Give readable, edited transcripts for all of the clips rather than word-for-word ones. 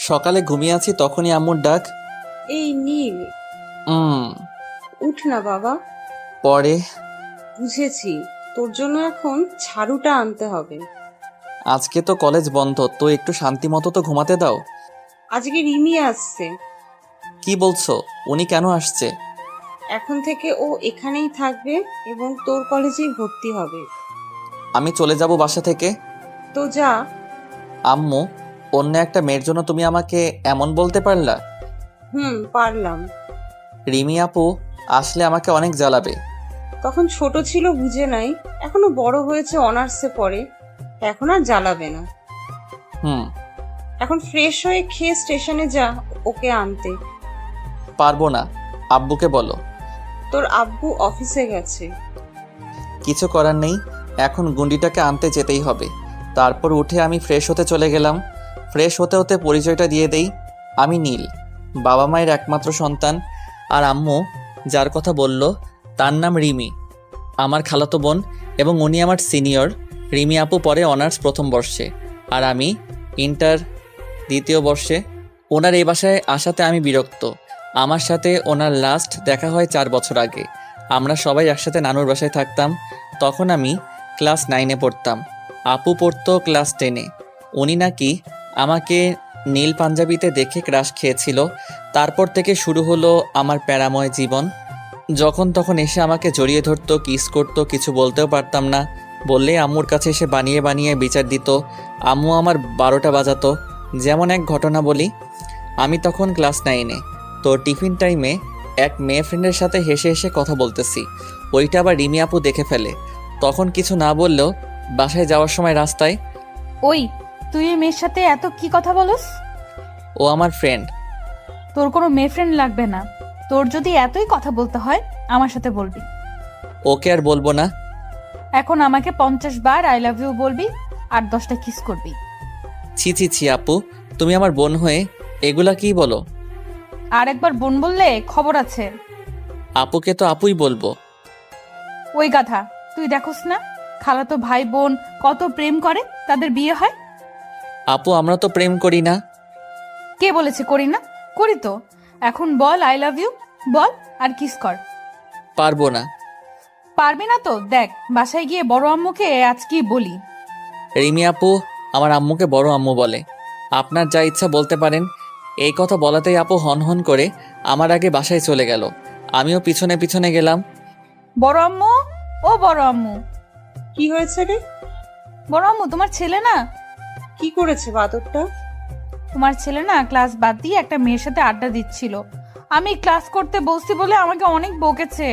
সকালে ঘুমিয়ে আছি তখনই আম্মুর ডাক। এই নীল, উম উঠ না বাবা। পরে। বুঝেছি, তোর জন্য এখন ঝাড়ুটা আনতে হবে। আজকে তো কলেজ বন্ধ, তো একটু শান্তি মতো তো ঘুমাতে দাও। আজকে রিমি আসছে। কি বলছো? উনি কেন আসছে? এখন থেকে ও এখানেই থাকবে এবং তোর কলেজেই ভর্তি হবে। আমি চলে যাব বাসা থেকে। তো যা। আম্মু, অন্য একটা মেয়ের জন্য তুমি আমাকে এমন বলতে পারলা? পারলাম। রিমি আপু আসলে আমাকে অনেক জ্বালাবে। তখন ছোট ছিল, বুঝে নাই। এখনো বড় হয়েছে, অনার্সে পড়ে, এখন আর জ্বালাবে না। হুম। এখন ফ্রেশ হয়ে খেয়ে স্টেশনে যা ওকে আনতে। পারবো না, আব্বুকে বলো। তোর আব্বু অফিসে গেছে। কিছু করার নেই, এখন গুন্ডিটাকে আনতে যেতেই হবে। তারপর উঠে আমি ফ্রেশ হতে চলে গেলাম। ফ্রেশ হতে হতে পরিচয়টা দিয়ে দেই। আমি নীল, বাবা মায়ের একমাত্র সন্তান। আর আম্মু যার কথা বলল তার নাম রিমি, আমার খালাতো বোন, এবং উনি আমার সিনিয়র। রিমি আপু পরে অনার্স প্রথম বর্ষে, আর আমি ইন্টার দ্বিতীয় বর্ষে। ওনার এই বাসায় আসাতে আমি বিরক্ত। আমার সাথে ওনার লাস্ট দেখা হয় 4 বছর আগে। আমরা সবাই একসাথে নানুর বাসায় থাকতাম। তখন আমি ক্লাস 9-এ পড়তাম, আপু পড়তো ক্লাস 10-এ। উনি নাকি আমাকে নীল পাঞ্জাবিতে দেখে ক্রাশ খেয়েছিল। তারপর থেকে শুরু হলো আমার প্যারাময় জীবন। যখন তখন এসে আমাকে জড়িয়ে ধরতো, কিস করতো, কিছু বলতেও পারতাম না। বললেই আম্মুর কাছে এসে বানিয়ে বানিয়ে বিচার দিত। আম্মু আমার 12টা বাজাতো। যেমন এক ঘটনা বলি, আমি তখন ক্লাস 9-এ। তো টিফিন টাইমে এক মেয়ে ফ্রেন্ডের সাথে হেসে হেসে কথা বলতেছি। ওইটা আবার রিমি আপু দেখে ফেলে। তখন কিছু না বললেও বাসায় যাওয়ার সময় রাস্তায়, ওই, তুই এই মেয়ের সাথে এত কি কথা বলস? ও আমার ফ্রেন্ড। তোর কোনো মেয়ে ফ্রেন্ড লাগবে না। তোর যদি এতই কথা বলতে হয় আমার সাথে বলবি। ওকে আর বলবো না। এখন আমাকে 50 বার আই লাভ ইউ বলবি আর 10টা কিস করবি। ছি ছি ছি আপু, তুমি আমার বোন হয়ে এগুলা কি বলো? আর একবার বোন বললে খবর আছে। আপুকে তো আপুই বলবো। ওই গাধা, তুই দেখোস না খালাতো ভাই বোন কত প্রেম করে, তাদের বিয়ে হয়। আপু আমরা তো প্রেম করি না। কে বলেছে করি না? করি তো। এখন বল আই লাভ ইউ, বল আর কিস কর। পারবো না। পারবি না তো দেখ, বাসায় গিয়ে বড় আম্মুকে আজকেই বলি। রিমি আপু আমার আম্মুকে বড় আম্মু বলে। আপনার যা ইচ্ছা বলতে পারেন। এই কথা বলাতেই আপু হন হন করে আমার আগে বাসায় চলে গেল। আমিও পিছনে পিছনে গেলাম। বড় আম্মু, ও বড় আম্মু। কি হয়েছে রে? বড় আম্মু, তোমার ছেলে না? কি করেছে বাদরটা? তোমার ছেলে না ক্লাস বাদ দিয়ে একটা মেয়ের সাথে আড্ডা দিচ্ছিল। আমি ক্লাস করতে বসছি বলে আমাকে অনেক বকেছে।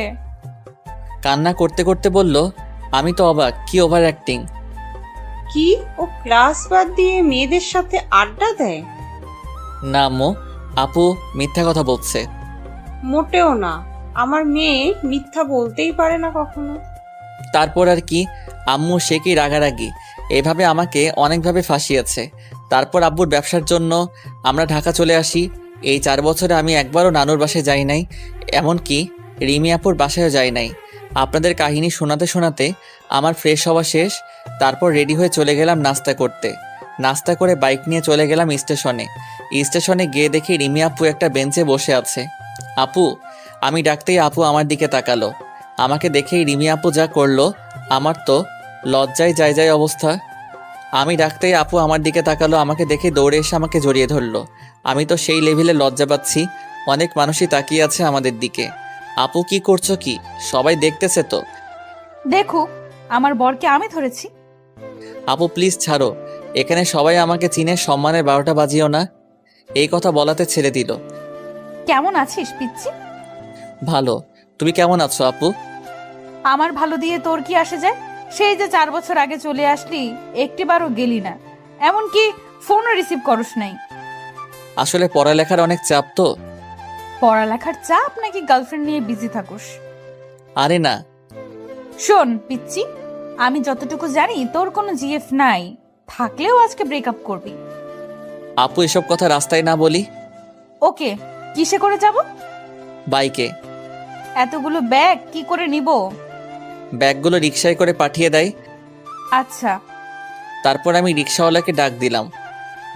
কান্না করতে করতে বলল। আমি তো অবাক, কি ওভার অ্যাক্টিং। কি, ও ক্লাস বাদ দিয়ে মেয়েদের সাথে আড্ডা দেয়? না আম্মু, আপু মিথ্যা কথা বলছে। মোটেও না, আমার মেয়ে মিথ্যা বলতেই পারে না কখনো। তারপর আর কি, আম্মু সে কি রাগারাগি, এভাবে আমাকে অনেকভাবে ফাঁসিয়েছে। তারপর আব্বুর ব্যবসার জন্য আমরা ঢাকা চলে আসি। এই 4 বছরে আমি একবারও নানুর বাসায় যাই নাই, এমনকি রিমি আপুর বাসায়ও যাই নাই। আপনাদের কাহিনী শোনাতে শোনাতে আমার ফ্রেশ হওয়া শেষ। তারপর রেডি হয়ে চলে গেলাম নাস্তা করতে। নাস্তা করে বাইক নিয়ে চলে গেলাম স্টেশনে। স্টেশনে গিয়ে দেখি রিমি আপু একটা বেঞ্চে বসে আছে। আপু, আমি ডাকতেই আপু আমার দিকে তাকালো। আমাকে দেখেই রিমি আপু যা করলো, আমার তো লজ্জায় যায় যায় অবস্থা। আমি ডাকতেই আপু আমার দিকে তাকালো, আমাকে দেখে দৌড়ে এসে আমাকে জড়িয়ে ধরলো। আমি তো সেই লেভেলে লজ্জা পাচ্ছি। অনেক মানুষই তাকিয়ে আছে আমাদের দিকে। আপু কি করছো কি? সবাই দেখতেছে তো। দেখুক, আমার বরকে আমি ধরেছি। আপু প্লিজ ছাড়ো, এখানে সবাই আমাকে চিনে, সম্মানের 12টা বাজিও না। এই কথা বলাতে ছেড়ে দিল। কেমন আছিস পিচ্ছি? ভালো, তুমি কেমন আছো আপু? আমার ভালো দিয়ে তোর কি আসে যায়? সেই যে 4 বছর আগে চলে আসলি, একটিবারও গেলি না, এমনকি ফোনও রিসিভ করস নাই। আসলে পড়ালেখার অনেক চাপ তো। পড়ালেখার চাপ নাকি গার্লফ্রেন্ড নিয়ে বিজি থাকুস? আরে না। শোন পিচ্ছি, আমি যতটুকু জানি তোর কোনো জিএফ নাই, থাকলেও আজকে ব্রেকআপ করবি। আপু এসব কথা রাস্তায় না বলি। ওকে, কিসে করে যাব? বাইকে। এতগুলো ব্যাগ কি করে নিব? ব্যাগগুলো রিকশায় করে পাঠিয়ে দেয়। আচ্ছা। তারপর আমি রিক্সাওয়ালাকে ডাক দিলাম।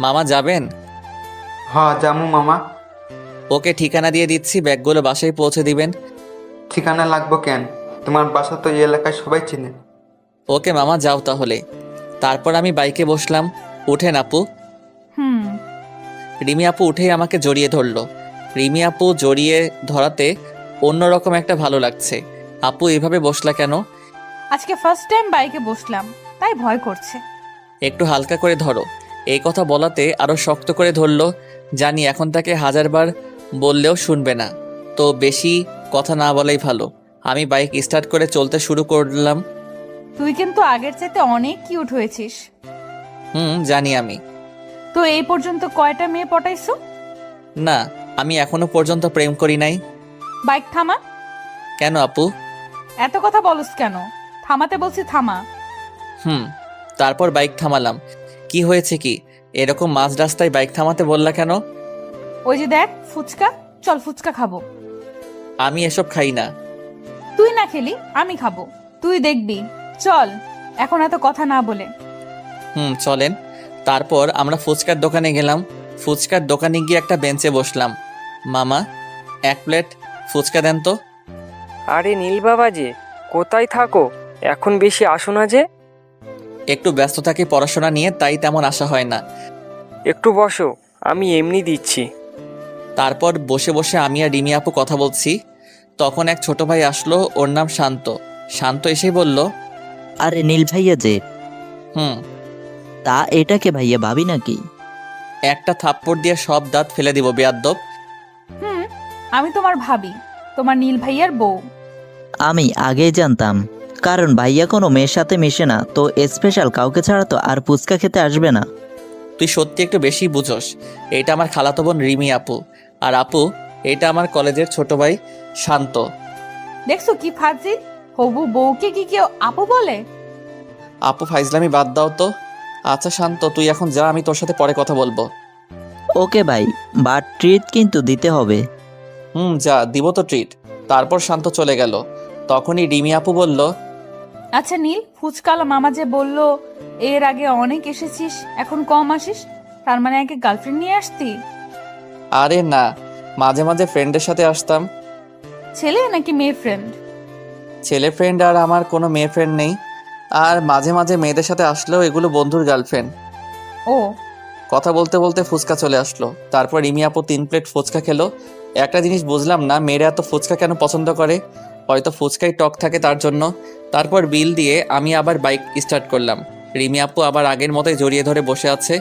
মামা যাবেন? জামু মামা। ওকে ঠিকানা দিয়ে দিচ্ছি, ব্যাগগুলো বাসায় পৌঁছে দিবেন। ঠিকানা লাগবো কেন? তোমার বাসা তো এই এলাকায় সবাই চিনে। ওকে মামা, যাও তাহলে। তারপর আমি বাইকে বসলাম। উঠেন আপু। হুম। রিমি আপু উঠেই আমাকে জড়িয়ে ধরলো। রিমি আপু জড়িয়ে ধরাতে অন্যরকম একটা ভালো লাগছে। আপু এভাবে বসলা কেন? আজকে ফার্স্ট টাইম বাইকে বসলাম, তাই ভয় করছে। একটু হালকা করে ধরো। এই কথা বলাতে আরো শক্ত করে ধরলো। জানি এখন তাকে হাজারবার বললেও শুনবে না, তো বেশি কথা না বলাই ভালো। আমি বাইক স্টার্ট করে চলতে শুরু করলাম। তুই কিন্তু আগের চাইতে অনেক কিউট হয়েছিস। জানি আমি। তো এই পর্যন্ত কয়টা মেয়ে পটাইছো? না, আমি এখনো পর্যন্ত প্রেম করি নাই। বাইক থামা। কেন আপু? এত কথা বলস কেন? থামাতে বলছি, থামা। তারপর বাইক থামালাম। কি হয়েছে কি? এরকম মাঝ রাস্তায় বাইক থামাতে বললা কেন? ওই যে দেখ ফুচকা, চল ফুচকা খাবো। আমি এসব খাই না। তুই না খেলি আমি খাবো, তুই দেখবি। চল এখন এত কথা না বলে। চলেন। তারপর আমরা ফুচকার দোকানে গেলাম। ফুচকার দোকানে গিয়ে একটা বেঞ্চে বসলাম। মামা, 1 প্লেট ফুচকা দেন তো। আরে নীল বাবা যে, কোথায় থাকো? এখন বেশি আসো না যে। একটু ব্যস্ত থাকি পড়াশোনা নিয়ে, তাই তেমন আশা হয় না। একটু বসো, আমি এমনি দিচ্ছি। তারপর বসে বসে আমি আর রিমি আপু কথা বলছি। তখন এক ছোট ভাই আসলো, ওর নাম শান্ত। শান্ত এসেই বলল, আরে নীল ভাইয়া যে, হুম। তা এটাকে ভাইয়া ভাবি নাকি? একটা থাপ্পড় দিয়ে সব দাঁত ফেলে দিব বেয়াদ্দব। আমি তোমার ভাবি, তোমার নীল ভাইয়ার বউ। আমি আগেই জানতাম, কারণ ভাইয়া কোনো মেয়ের সাথে মেশে না, তো স্পেশাল কাউকে ছাড়া তো আর ফুচকা খেতে আসবে না। তুই সত্যি একটু বেশি বুঝোস। এটা আমার খালাতো বোন রিমি আপু। আর আপু, এটা আমার কলেজের ছোট ভাই শান্ত। দেখছো কি ফাজিল, হবু বউকে কি কেউ আপু বলে? আপু ফাইজলামি বাদ দাও তো। আচ্ছা শান্ত, তুই এখন যা, আমি তোর সাথে পরে কথা বলবো। ওকে ভাই, বাট ট্রিট কিন্তু দিতে হবে। যা, দিব তো ট্রিট। তারপর শান্ত চলে গেল। তখনই রিমি আপু বলল, আচ্ছা নীল, ফুচকালা মামা যে বললো এর আগে অনেক এসেছিস, এখন কম আসিস, তার মানে আগে গার্লফ্রেন্ড নিয়ে আসতি? আরে না, মাঝে মাঝে ফ্রেন্ডের সাথে আসতাম। ছেলে নাকি মেয়ে ফ্রেন্ড? ছেলে ফ্রেন্ড আর আমার কোনো মেয়ে ফ্রেন্ড নেই। আর মাঝে মাঝে মেয়েদের সাথে আসলেও এগুলো বন্ধুর গার্লফ্রেন্ড। ও। কথা বলতে বলতে ফুচকা চলে আসলো। তারপর রিমি আপু 3 প্লেট ফুচকা খেলো। একটা জিনিস বুঝলাম না, মেয়েরা এত ফুচকা কেন পছন্দ করে। হয়তো ফুচকাই টক থাকে তার জন্য। তারপর বিল দিয়ে আমি আবার বাইক স্টার্ট করলাম। রিমি আপু আবার আগের মতোই জড়িয়ে ধরে বসে আছে।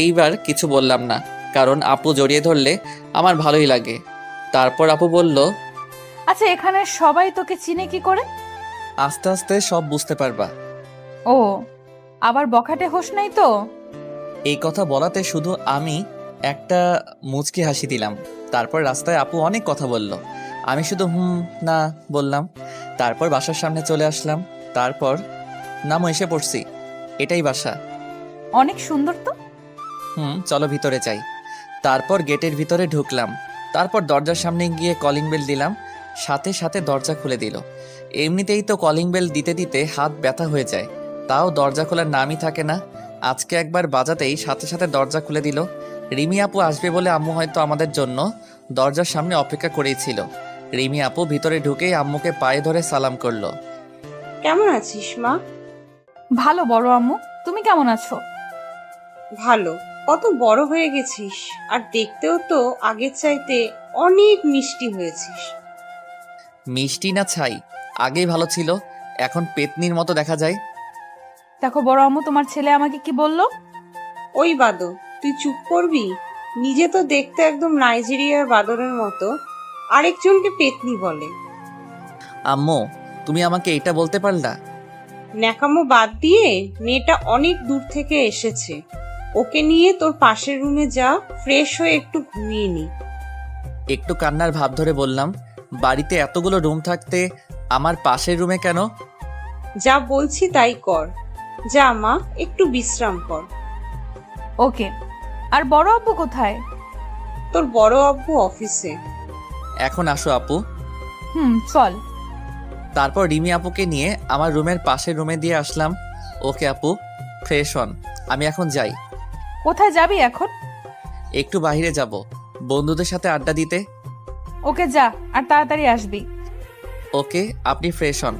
এইবার কিছু বললাম না, কারণ আপু জড়িয়ে ধরলে আমার ভালোই লাগে। তারপর আপু বলল, আচ্ছা এখানে সবাই তোকে চিনে কি করে? আস্তে আস্তে সব বুঝতে পারবা। ও, আবার বখাটে হোস নাই তো? এই কথা বলাতে শুধু আমি একটা মুচকি হাসি দিলাম। তারপর রাস্তায় আপু অনেক কথা বলল, আমি শুধু না বললাম। তারপর বাসার সামনে চলে আসলাম। তারপর নামও এসে পড়ছি, এটাই বাসা। অনেক সুন্দর তো। চলো ভিতরে যাই। তারপর গেটের ভিতরে ঢুকলাম। তারপর দরজার সামনে গিয়ে কলিং বেল দিলাম। সাথে সাথে দরজা খুলে দিল। এমনিতেই তো কলিং বেল দিতে দিতে হাত ব্যথা হয়ে যায়, তাও দরজা খোলার নামই থাকে না। আজকে একবার বাজাতেই সাথে সাথে দরজা খুলে দিল। রিমি আপু আসবে বলে আম্মু হয়তো আমাদের জন্য দরজার সামনে অপেক্ষা করেই ছিল। রিমি আপু ভিতরে ঢুকেই আম্মুকে পায়ে ধরে সালাম করলো। কেমন আছিস মা? ভালো বড় আম্মু, তুমি কেমন আছো? ভালো। কত বড় হয়ে গেছিস, আর দেখতেও তো আগের চাইতে অনেক মিষ্টি হয়েছিস। মিষ্টি না ছাই, আগেই ভালো ছিল, এখন পেতনির মতো দেখা যায়। দেখো বড় আম্মু, তোমার ছেলে আমাকে কি বললো? ওই বাদর, তুই চুপ করবি? নিজে তো দেখতে একদম নাইজেরিয়ার বাদরের মতো, আরেকজনকে পেতনি বলে। আম্মু, তুমি আমাকে এটা বলতে পারলা? ন্যাকামো বাদ দিয়ে, মেয়েটা অনেক দূর থেকে এসেছে, ওকে নিয়ে তোর পাশের রুমে যা, ফ্রেশ হয়ে একটু ঘুমিয়ে নি। একটু কান্নার ভাব ধরে বললাম, বাড়িতে এতগুলো রুম থাকতে আমার পাশের রুমে কেন? যা বলছি তাই কর। যা মা, একটু বিশ্রাম কর। ওকে। আর বড় আব্বু কোথায়? তোর বড় আব্বু অফিসে। এখন আসো আপু। চল। তারপর রিমি আপুকে নিয়ে আমার রুমের পাশের রুমে দিয়ে আসলাম। ওকে আপু, ফ্রেশ হন, আমি এখন যাই। কোথায় যাবি এখন? একটু বাইরে যাব, বন্ধুদের সাথে আড্ডা দিতে। ওকে যা, আর তাড়াতাড়ি আসবি। ওকে, আপনি ফ্রেশ হন।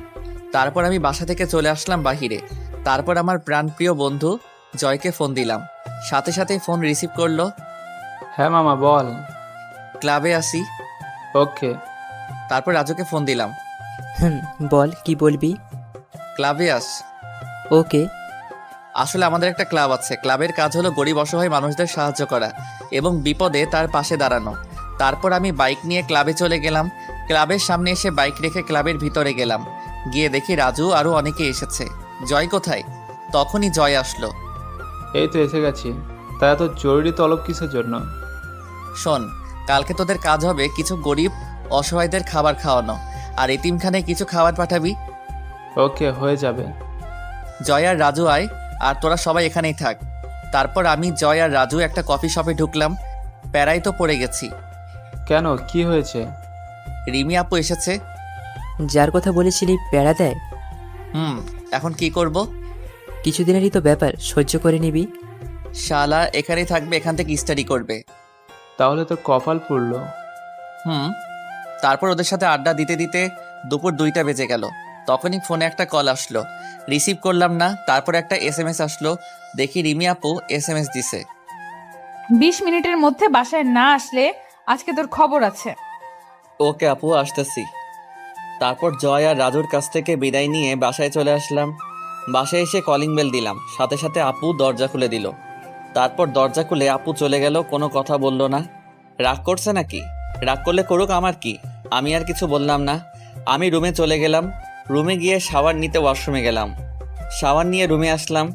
তারপর আমি বাসা থেকে চলে আসলাম বাহিরে। তারপর আমার প্রাণপ্রিয় বন্ধু জয়কে ফোন দিলাম, সাথে সাথেই ফোন রিসিভ করলো। হ্যাঁ মামা বল। ক্লাবে আসি। ওকে। তারপর রাজুকে ফোন দিলাম, বল কি বলবি। ক্লাবে আস। ওকে। আসলে আমাদের একটা ক্লাব আছে, ক্লাবের কাজ হলো গরিব অসহায় মানুষদের সাহায্য করা এবং বিপদে তার পাশে দাঁড়ানো। তারপর আমি বাইক নিয়ে ক্লাবে চলে গেলাম। ক্লাবের সামনে এসে বাইক রেখে ক্লাবের ভিতরে গেলাম। গিয়ে দেখি রাজু আরও অনেকে এসেছে। জয় কোথায়? তখনই জয় আসলো। এই তো এসে গেছি। তা এত জরুরি তলব কিসের জন্য? শোন, কালকে তোদের কাজ হবে কিছু গরিব অসহায়দের খাবার খাওয়ানো, আর এতিমখানায় কিছু খাবার পাঠাবি। ওকে, হয়ে যাবে। জয় আর রাজু আয়, আর তোরা সবাই এখানেই থাক। তারপর আমি, জয় আর রাজু একটা কফি শপে ঢুকলাম। প্যারাই তো পড়ে গেছি। কেন, কি হয়েছে? রিমি আপু এসেছে। যার কথা বলেছিলি প্যারা দেয়। এখন কি করব? কিছুদিনেরই তো ব্যাপার, সহ্য করে নিবি। শালা এখানেই থাকবে, এখান থেকে স্টাডি করবে। তাহলে তোর কপাল পুড়লো। তারপর ওদের সাথে আড্ডা দিতে দিতে দুপুর 2টা বেজে গেল। তখনই ফোনে একটা কল আসলো, রিসিভ করলাম না। তারপর একটা SMS আসলো, দেখি রিমি আপু SMS দিছে। 20 মিনিটের মধ্যে বাসায় না আসলে আজকে তোর খবর আছে। ওকে আপু, আসতেছি। তারপর জয় আর রাজুর কাছ থেকে বিদায় নিয়ে বাসায় চলে আসলাম। বাসায় এসে কলিং বেল দিলাম, সাথে সাথে আপু দরজা খুলে দিল। তারপর দরজা খুলে আপু চলে গেল, কোনো কথা বলল না। রাগ করছে নাকি? রাগ করলে করুক, আমার কি। আমি আর কিছু বললাম না। আমি রুমে চলে গেলাম। রুমে গিয়ে শাওয়ার নিতে ওয়াশরুমে গেলাম। শাওয়ার নিয়ে রুমে আসলাম।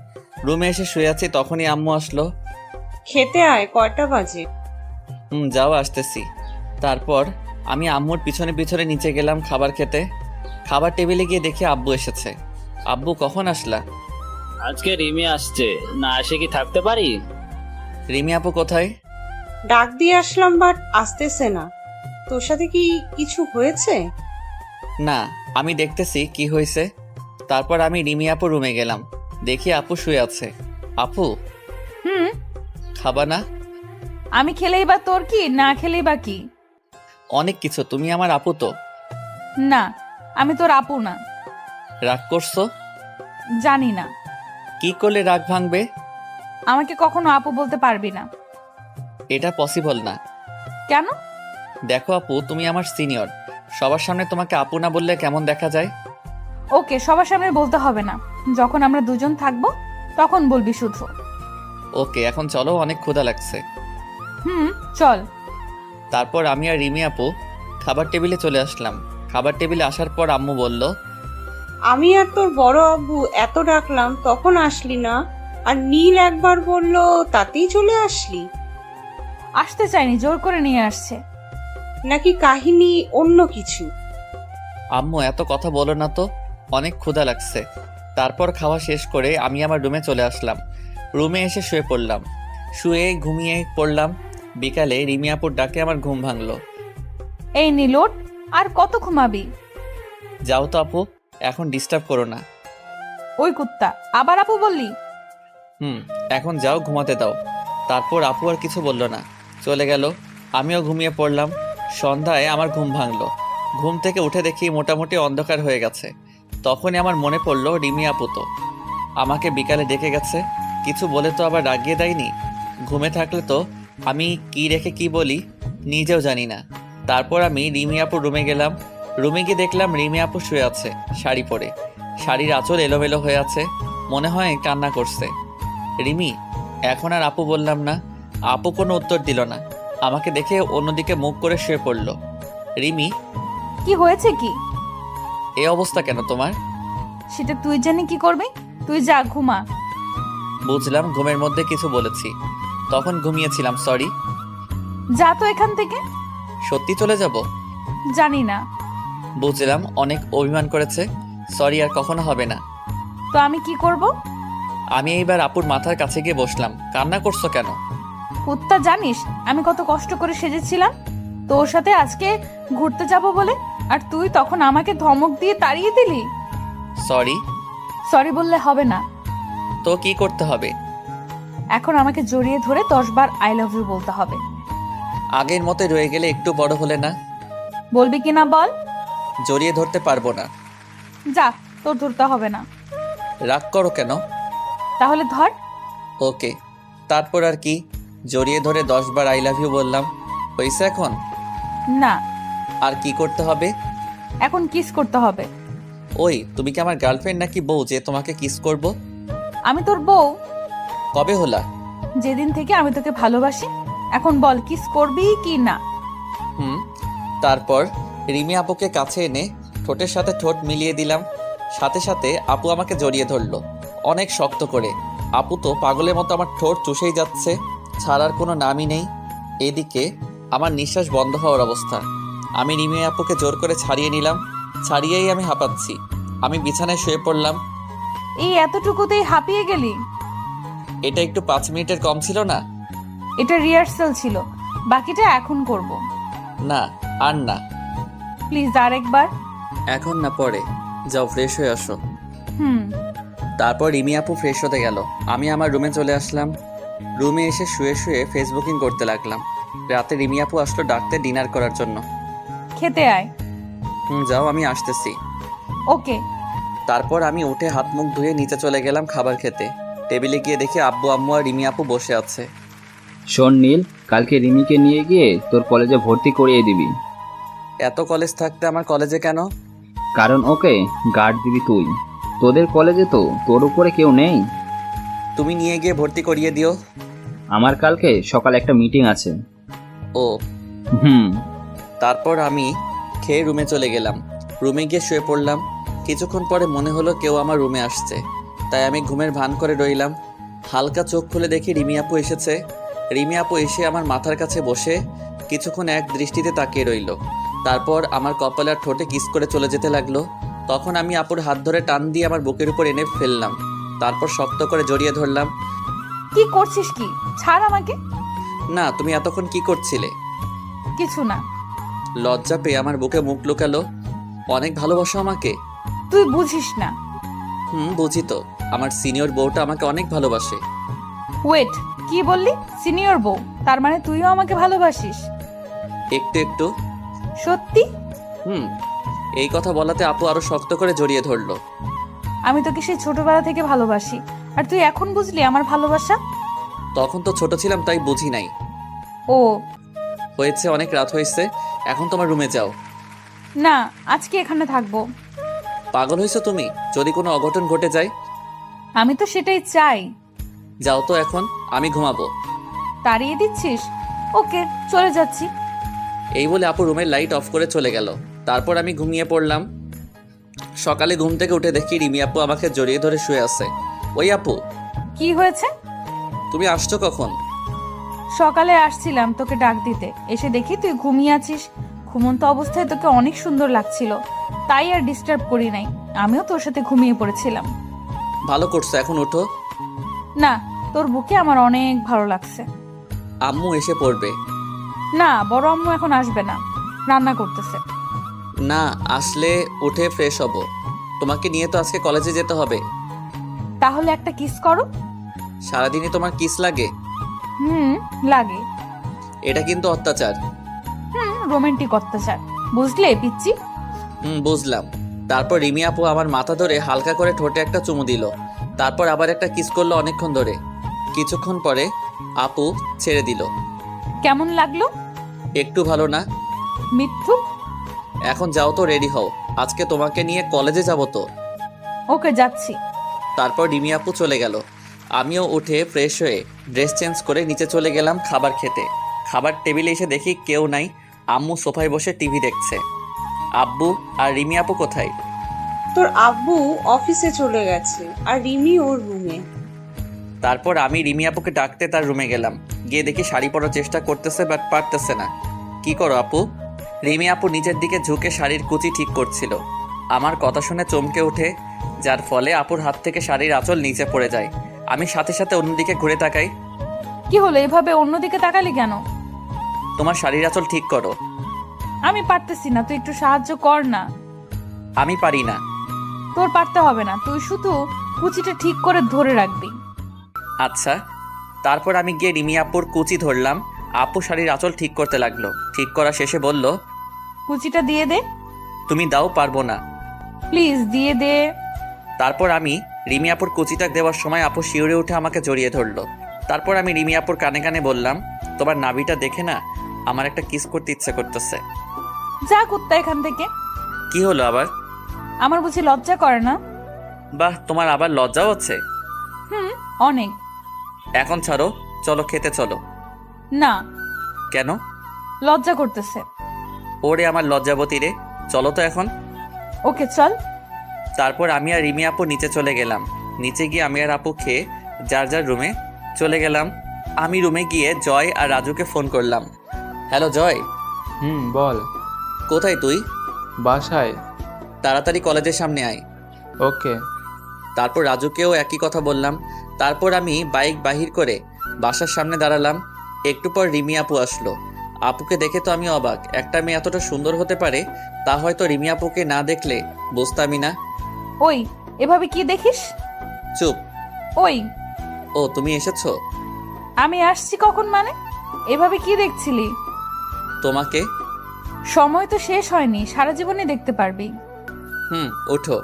রুমে এসে শুয়ে আছি, তখনই আম্মু আসলো। খেতে আয়, কয়টা বাজে? যাও, আসতেছি। তারপর আমি আম্মুর পিছনে পিছনে নিচে গেলাম খাবার খেতে। খাবার টেবিলে গিয়ে দেখি আব্বু এসেছে। আব্বু, কখন আসলা? আজকে রিমি আসছে, না এসে কি থাকতে পারি? রিমি আপু কোথায়? ডাক দিয়ে আসলাম, বাট আসতেছে না। তোর সাথে কি কিছু হয়েছে? না, আমি দেখতেছি কি হয়েছে। তারপর আমি রিমি আপু রুমে গেলাম, দেখি আপু শুয়ে আছে। আপু, খাবা না? আমি খেলেই বা তোর কি, না খেলেই বা কি? অনেক কিছু, তুমি আমার আপু তো। না, আমি তোর আপু না। রাগ করছো? জানি না। কি করলে রাগ ভাঙবে? আমাকে কখনো আপু বলতে পারবি না। এটা পসিবল না। কেন? দেখো আপু, তুমি আমার সিনিয়র, সবার সামনে তোমাকে আপু না বললে কেমন দেখা যায়? ওকে, সবার সামনে বলতে হবে না, যখন আমরা দুজন থাকবো তখন বলবি শুধু। ওকে, এখন চলো, অনেক ক্ষুধা লাগছে। চল। তারপর আমি আর রিমি আপু খাবার টেবিলে চলে আসলাম। খাবার টেবিলে আসার পর আম্মু বলল, আমি আর তোর বড় আব্বু এত ডাকলাম, তখন আসলি না। আর নীল একবার বলল, তাতেই চলে আসলি। আসতে চাইনি, জোর করে নিয়ে আসছে। নাকি কাহিনী অন্য কিছু? আম্মু এত কথা বলো না তো, অনেক ক্ষুধা লাগছে। তারপর খাওয়া শেষ করে আমি আমার রুমে চলে আসলাম। রুমে এসে শুয়ে পড়লাম। শুয়ে ঘুমিয়ে পড়লাম। বিকালে রিমি আপুর ডাকে আমার ঘুম ভাঙলো। এই নীলোট, আর কত ঘুমাবি? যাও তো আপু, এখন ডিস্টার্ব করো না। ওই কুত্তা, আবার আপু বললি? এখন যাও, ঘুমাতে দাও। তারপর আপু আর কিছু বলল না, চলে গেল। আমিও ঘুমিয়ে পড়লাম। সন্ধ্যায় আমার ঘুম ভাঙলো। ঘুম থেকে উঠে দেখি মোটামুটি অন্ধকার হয়ে গেছে। তখনই আমার মনে পড়লো রিমি আপু তো আমাকে বিকালে ডেকে গেছে, কিছু বলে তো আবার রাগিয়ে দেয়নি। ঘুমে থাকলে তো আমি কি রেখে কি বলি নিজেও জানি না। তারপর আমি রিমি আপুর রুমে গেলাম। রুমে গিয়ে দেখলাম রিমি আপু শুয়ে আছে শাড়ি পরে। শাড়ির আঁচল এলোমেলো হয়ে আছে, মনে হয় কান্না করছে। রিমি, এখন আর আপু বললাম না। আপু কোনো উত্তর দিল না, আমাকে দেখে অন্যদিকে মুখ করে শুয়ে পড়ল। রিমি, কি হয়েছে কি? এই অবস্থা কেন তোমার? সেটা তুই জানি কি করবি, তুই যা ঘুমা। বুঝলাম ঘুমের মধ্যে কিছু বলেছি, তখন ঘুমিয়েছিলাম, সরি। যা তো এখান থেকে। সত্যি চলে যাব? জানি না। বুঝলাম অনেক অভিমান করেছে, সরি, আর কখনো হবে না। তো আমি কি করব? আমি এইবার আপুর মাথার কাছে গিয়ে বসলাম। কান্না করছো কেন? কুত্তা, জানিস আমি কত কষ্ট করে সেজেছিলাম তোর সাথে আজকে ঘুরতে যাব বলে, আর তুই তখন আমাকে ধমক দিয়ে তাড়িয়ে দিলি। সরি। সরি বললে হবে না। তো কি করতে হবে? এখন আমাকে জড়িয়ে ধরে 10 বার আই লাভ ইউ বলতে হবে। আগের মতোই রয়ে গেলে একটু বড় হলে না? বলবি কি না বল? জড়িয়ে ধরতে পারবো না। যা, তোর ধরতে হবে না। রাগ করো কেন? তাহলে ধর। ওকে, তারপর আর কি? জড়িয়ে ধরে 10 বার আই লাভ ইউ বললাম, হয়েছে এখন? না, আর কি করতে হবে? এখন কিস করতে হবে। ওই, তুমি কি আমার গার্লফ্রেন্ড নাকি বউ যে তোমাকে কিস করব? আমি তোর বউ। কবে হলা? যেদিন থেকে আমি তোকে ভালোবাসি। এখন বল, কিস করবি কি না? তারপর রিমি আপুকে কাছে এনে ঠোঁটের সাথে ঠোঁট মিলিয়ে দিলাম। সাথে সাথে আপু আমাকে জড়িয়ে ধরলো অনেক শক্ত করে। আপু তো পাগলের মতো আমার ঠোঁট চুষেই যাচ্ছে, ছাড়ার কোনো নামই নেই। এদিকে আমার নিঃশ্বাস বন্ধ হওয়ার অবস্থা। আমি রিমি আপুকে জোর করে ছাড়িয়ে নিলাম। ছাড়িয়েই আমি হাঁপাচ্ছি। আমি বিছানায় শুয়ে পড়লাম। এই এতটুকুতেই হাঁপিয়ে গেলি? এটা একটু 5 মিনিটের কম ছিল না? এটা রিহার্সাল ছিল, বাকিটা এখন করব। না, আর না। প্লিজ আরেকবার। এখন না, পরে। যাও ফ্রেশ হয়ে আসো। হুম। তারপর রিমি আপু ফ্রেশ হতে গেল। আমি আমার রুমে চলে আসলাম। রুমে এসে শুয়ে শুয়ে ফেসবুকিং করতে লাগলাম। রাতে রিমি আপু আসলো ডাকতে ডিনার করার জন্য। খেতে আয়। যাও, আমি আসতেছি। ওকে। তারপর আমি উঠে হাত মুখ ধুয়ে নিচে চলে গেলাম খাবার খেতে। টেবিলে গিয়ে দেখি আব্বু আম্মু আর রিমি আপু বসে আছে। শোন নীল, কালকে রিমিকে নিয়ে গিয়ে তোর কলেজে ভর্তি করিয়ে দিবি। এত কলেজ থাকতে আমার কলেজে কেন? কারণ ওকে গার্ড দিবি তুই। তোদের কলেজে তো তোর উপরে কেউ নেই। তুমি নিয়ে গিয়ে ভর্তি করিয়ে দিও। আমার কালকে সকালে একটা মিটিং আছে। ও। হুম। তারপর আমি খেয়ে রুমে চলে গেলাম। রুমে গিয়ে শুয়ে পড়লাম। কিছুক্ষণ পরে মনে হলো কেউ আমার রুমে আসছে, তাই আমি ঘুমের ভান করে রইলাম। হালকা চোখ খুলে দেখি রিমি আপু এসেছে। রিমি আপু এসে আমার মাথার কাছে বসে কিছুক্ষণ এক দৃষ্টিতে তাকিয়ে রইল। তারপর আমার কপালে আর ঠোঁটে কিস করে চলে যেতে লাগলো। তখন আমি আপুর হাত ধরে টান দিয়ে আমার বুকের উপর এনে ফেললাম। তারপর শক্ত করে জড়িয়ে ধরলাম। কি করছিস কি? ছাড় আমাকে। না, তুমি এতক্ষণ কি করছিলে? কিছু না। লজ্জা পেয়ে আমার বুকে মুখ লুকালো। অনেক ভালোবাসো আমাকে? তুই বুঝিস না। বুঝি তো। আমার সিনিয়র বউটা আমাকে অনেক ভালোবাসে। ওয়েট, কি বললি? সিনিয়র বউ? তার মানে তুইও আমাকে ভালোবাসিস? একটু একটু। সত্যি? এই কথা বলাতে আপু আরো শক্ত করে জড়িয়ে ধরলো। আমি তোকে সেই ছোটবেলা থেকে ভালোবাসি, আর তুই এখন বুঝলি আমার ভালোবাসা? তখন তো ছোট ছিলাম, তাই বুঝি নাই। ও হয়েছে, অনেক রাত হয়েছে, এখন তোমার রুমে যাও। না, আজকে এখানে থাকবো। পাগল হয়েছো তুমি? যদি কোনো অঘটন ঘটে যায়? আমি তো সেটাই চাই। যাও তো এখন, আমি ঘুমাবো। তাড়িয়ে দিচ্ছিস? ওকে, চলে যাচ্ছি। এই বলে আপু রুমের লাইট অফ করে চলে গেল। তারপর আমি ঘুমিয়ে পড়লাম। সকালে ঘুম থেকে উঠে দেখি রিমি আপু আমাকে জড়িয়ে ধরে শুয়ে আছে। ওই আপু, কি হয়েছে? তুমি আসছো কখন? সকালে আসছিলাম তোকে ডাক দিতে, এসে দেখি তুই ঘুমিয়ে আছিস। ঘুমন্ত অবস্থায় তোকে অনেক সুন্দর লাগছিল, তাই আর ডিস্টার্ব করি নাই। আমিও তোর সাথে ঘুমিয়ে পড়েছিলাম। ভালো করছো, এখন উঠো। না, তোর বুকে আমার অনেক ভালো লাগছে। আম্মু এসে পড়বে। না, বড় আম্মু এখন আসবে না, রান্না করতেছে। না, আসলে উঠে ফ্রেশ হব। তোমাকে নিয়ে তো আজকে কলেজে যেতে হবে। তাহলে একটা কিস করো। সারাদিনই তোমার কিস লাগে? লাগে। এটা কিন্তু অত্যাচার। রোমান্টিক অত্যাচার, বুঝলে পিচ্চি? বুঝলাম। তারপর রিমি আপু আমার মাথা ধরে হালকা করে ঠোঁটে একটা চুমু দিল। তারপর আবার একটা কিস করলো অনেকক্ষণ ধরে। কিছুক্ষণ পরে আপু ছেড়ে দিল। কেমন লাগলো? একটু ভালো না। মিথ্যু। এখন যাও তো, রেডি হও, আজকে তোমাকে নিয়ে কলেজে যাব তো। ওকে, যাচ্ছি। তারপর রিমি আপু চলে গেল। আমিও উঠে ফ্রেশ হয়ে ড্রেস চেঞ্জ করে নিচে চলে গেলাম খাবার খেতে। খাবার টেবিলে এসে দেখি কেউ নাই। আম্মু সোফায় বসে টিভি দেখছে। আব্বু আর রিমি আপু কোথায়? তোর আব্বু অফিসে চলে গেছে, আর রিমি ওর রুমে। তারপর আমি রিমি আপুকে ডাকতে তার রুমে গেলাম। গিয়ে দেখি শাড়ি পরার চেষ্টা করতেছে, বাট পারতেছে না। কি করো আপু? রিমি আপু নিচের দিকে ঝুঁকে শাড়ির কুচি ঠিক করছিল। আমার কথা শুনে চমকে ওঠে, যার ফলে আপুর হাত থেকে শাড়ির আঁচল নিচে পড়ে যায়। আমি সাথে সাথে অন্যদিকে ঘুরে তাকাই। কি হলো, এভাবে অন্যদিকে তাকালি কেন? তোমার শাড়ির আঁচল ঠিক করো। আমি পারতেছি না, তুই একটু সাহায্য কর না। আমি পারি না। তোর পারতে হবে না, তুই শুধু কুচিটা ঠিক করে ধরে রাখবি। আচ্ছা। তারপর আমি গিয়ে রিমি আপুর কুচি ধরলাম। আপু শাড়ির আঁচল ঠিক করতে লাগলো। ঠিক করা শেষে বলল, কুচিটা দিয়ে দে, তুমি দাও, পারবো না। প্লিজ দিয়ে দে। তারপর আমি রিমি আপুর কুচিটা দেওয়ার সময় আপু শিউরে উঠে আমাকে জড়িয়ে ধরলো। তারপর আমি রিমি আপুর কানে কানে বললাম, তোমার নাভিটা দেখে না আমার একটা কিস করতে ইচ্ছা করতেছে। যা কুত্তা এখান থেকে। কি হলো আবার? আমার বুঝি লজ্জা করে না? বাহ, তোমার আবার লজ্জাও হচ্ছে? হুম, অনেক। এখন ছাড়ো, চলো খেতে চলো। না, কেন? লজ্জা করতেছে। ওরে আমার লজ্জাবতী রে, চলো তো এখন। ওকে চল। তারপর আমি আর রিমি আপু নিচে চলে গেলাম। নিচে গিয়ে আমি আর আপু খেয়ে যার যার রুমে চলে গেলাম। আমি রুমে গিয়ে জয় আর রাজুকে ফোন করলাম। হ্যালো জয়, বল। কোথায় তুই? বাসায়। তাড়াতাড়ি কলেজের সামনে আয়। ওকে। তারপর রাজুকেও একই কথা বললাম। তারপর আমি বাইক বাহির করে বাসার সামনে দাঁড়ালাম। একটু পর রিমি আপু আসলো। আপুকে দেখে তো আমি অবাক। একটা মেয়ে এতটা সুন্দর হতে পারে তা হয়তো রিমি আপুকে না দেখলে বুঝতামই না। ওই, এভাবে কি দেখিস? চুপ। ওই, ও তুমি এসেছো? আমি আসছি কখন মানে? এভাবে কি দেখছিলি? তোমাকে। সময় তো শেষ হয়নি, সারা জীবনে দেখতে পারবি। ওঠো।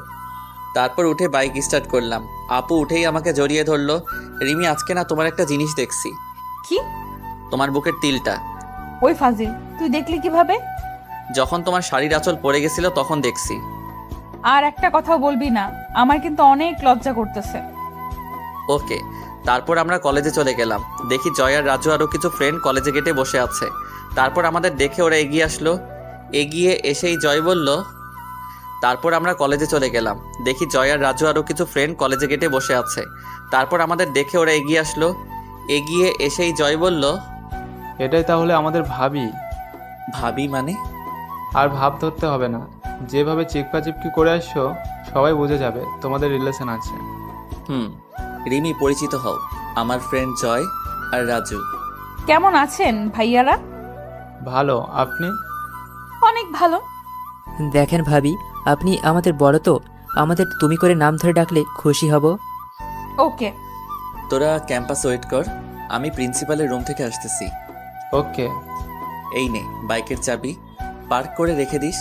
তারপর উঠে বাইক স্টার্ট করলাম। আপু উঠেই আমাকে জড়িয়ে ধরলো। রিমি, আজকে না তোমার একটা জিনিস দেখছি। কি? তোমার বুকের তিলটা। ওই ফাজিল, তুই দেখলি কিভাবে? যখন তোমার শাড়ির আঁচল পড়ে গেছিল তখন দেখছি। আর একটা কথাও বলবি না, আমার কিন্তু অনেক লজ্জা করতেছে। ওকে। তারপর আমরা কলেজে চলে গেলাম। দেখি জয় আর রাজু আরও কিছু ফ্রেন্ড কলেজে গেটে বসে আছে। তারপর আমাদের দেখে ওরা এগিয়ে আসলো। এগিয়ে এসেই জয় বলল, তারপর আমরা কলেজে চলে গেলাম। দেখি জয় আর রাজু আরও কিছু ফ্রেন্ড কলেজে গেটে বসে আছে। তারপর আমাদের দেখে ওরা এগিয়ে আসলো। এগিয়ে এসেই জয় বলল, এটাই তাহলে আমাদের ভাবি? ভাবি মানে? আর ভাব ধরতে হবে না, যেভাবে চিপকা চিপকি করে আসছো সবাই বুঝে যাবে তোমাদের রিলেশন আছে। রিমি, পরিচিত হও, আমার ফ্রেন্ড জয় আর রাজু। কেমন আছেন ভাইয়ারা? ভালো, আপনি? অনেক ভালো। দেখেন ভাবি, আপনি আমাদের বড় তো, আমাদের তুমি করে নাম ধরে ডাকলে খুশি হব। ওকে। তোরা ক্যাম্পাস ওয়েট কর, আমি প্রিন্সিপালের রুম থেকে আসতেছি। ওকে। এই নে বাইকের চাবি, পার্ক করে রেখে দিস।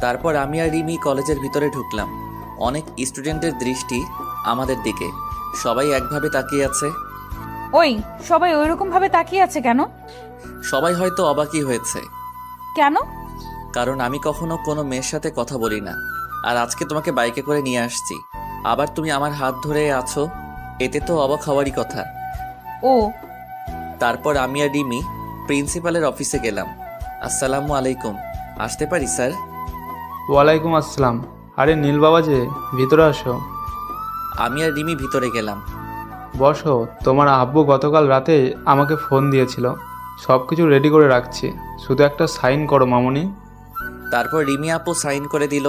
তারপর আমি আর রিমি কলেজের ভিতরে ঢুকলাম। অনেক স্টুডেন্টের দৃষ্টি আমাদের দিকে, সবাই একভাবে তাকিয়ে আছে। ওই, সবাই ওইরকম ভাবে তাকিয়ে আছে কেন? সবাই হয়তো অবাকই হয়েছে, কেন? কারণ আমি কখনো কোনো মেয়ের সাথে কথা বলি না। আর আজকে তোমাকে বাইকে করে নিয়ে আসছি, আবার তুমি আমার হাত ধরে আছো, এতে তো অবাক হওয়ারই কথা। ও। তারপর আমি আর রিমি প্রিন্সিপালের অফিসে গেলাম। আসসালামু আলাইকুম, আসতে পারি স্যার? ওয়ালাইকুম আসসালাম। আরে নীল বাবা যে, ভিতরে আসো। আমি আর রিমি ভিতরে গেলাম। বসো। তোমার আব্বু গতকাল রাতে আমাকে ফোন দিয়েছিল, সব কিছু রেডি করে রাখছি, শুধু একটা সাইন করো মামুনি। তারপর রিমি আপু সাইন করে দিল।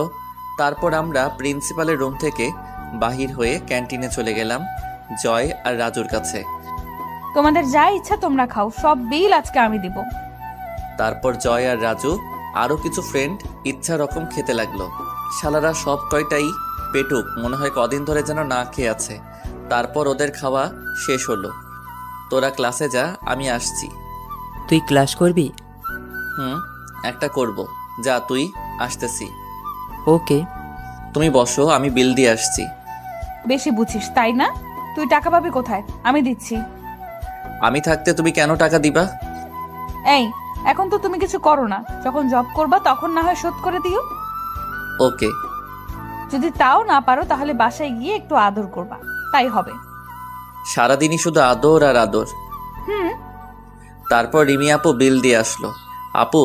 তারপর আমরা প্রিন্সিপালের রুম থেকে বাহির হয়ে ক্যান্টিনে চলে গেলাম জয় আর রাজুর কাছে। তোমাদের যা ইচ্ছা তোমরা খাও, সব বিল আজকে আমি দিব। তারপর জয় আর রাজু আরও কিছু ফ্রেন্ড ইচ্ছা রকম খেতে লাগলো। শালারা সব কয়টাই পেটুক, মনে হয় কদিন ধরে যেন না খেয়ে আছে। তারপর ওদের খাওয়া শেষ হলো। তোরা ক্লাসে যা, আমি আসছি। তুই ক্লাস করবি? একটা করব। যা তুই, আসতেছি। ওকে। তুমি বসো, আমি বিল দিয়ে আসছি। বেশি বুঝিস তাই না? তুই টাকা পাবি কোথায়? আমি দিচ্ছি। আমি থাকতে তুমি কেন টাকা দিবা? এই, এখন তো তুমি কিছু করো না, যখন জব করবা তখন না হয় শোধ করে দিও। ওকে। যদি তাও না পারো তাহলে বাসায় গিয়ে একটু আদর করবা, তাই হবে। সারাদিনই শুধু আদর আর আদর। তারপর রিমি আপু বিল দিয়ে আসলো। আপু,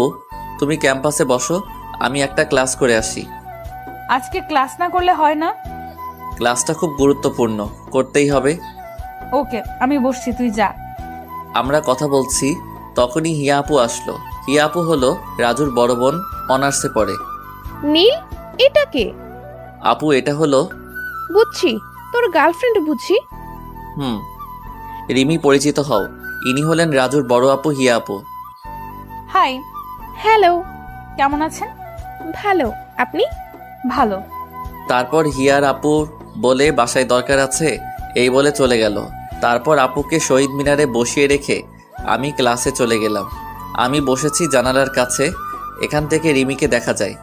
তুমি ক্যাম্পাসে বসো, আমি একটা ক্লাস করে আসি। আজকে ক্লাস না করলে হয় না? ক্লাসটা খুব গুরুত্বপূর্ণ, করতেই হবে। ওকে, আমি বসছি, তুই যা। আমরা কথা বলছি, তখনই হিয়া আপু আসলো। হিয়া আপু হলো রাজুর বড় বোন, অনার্সে পড়ে। নীল, এটা কে? আপু, এটা হলো। বুঝছি, তোর গার্লফ্রেন্ড বুঝছি। রিমি, পরিচিত হও, ইনি হলেন রাজুর বড় আপু হিয়া আপু। হাই। হ্যালো। কেমন আছেন? ভালো, আপনি? ভালো। তারপর হিয়ার আপুর বলে বাসায় দরকার আছে এই বলে চলে গেল। তারপর আপুকে শহীদ মিনারে বসিয়ে রেখে আমি ক্লাসে চলে গেলাম। আমি বসেছি জানালার কাছে, এখান থেকে রিমিকে দেখা যায়।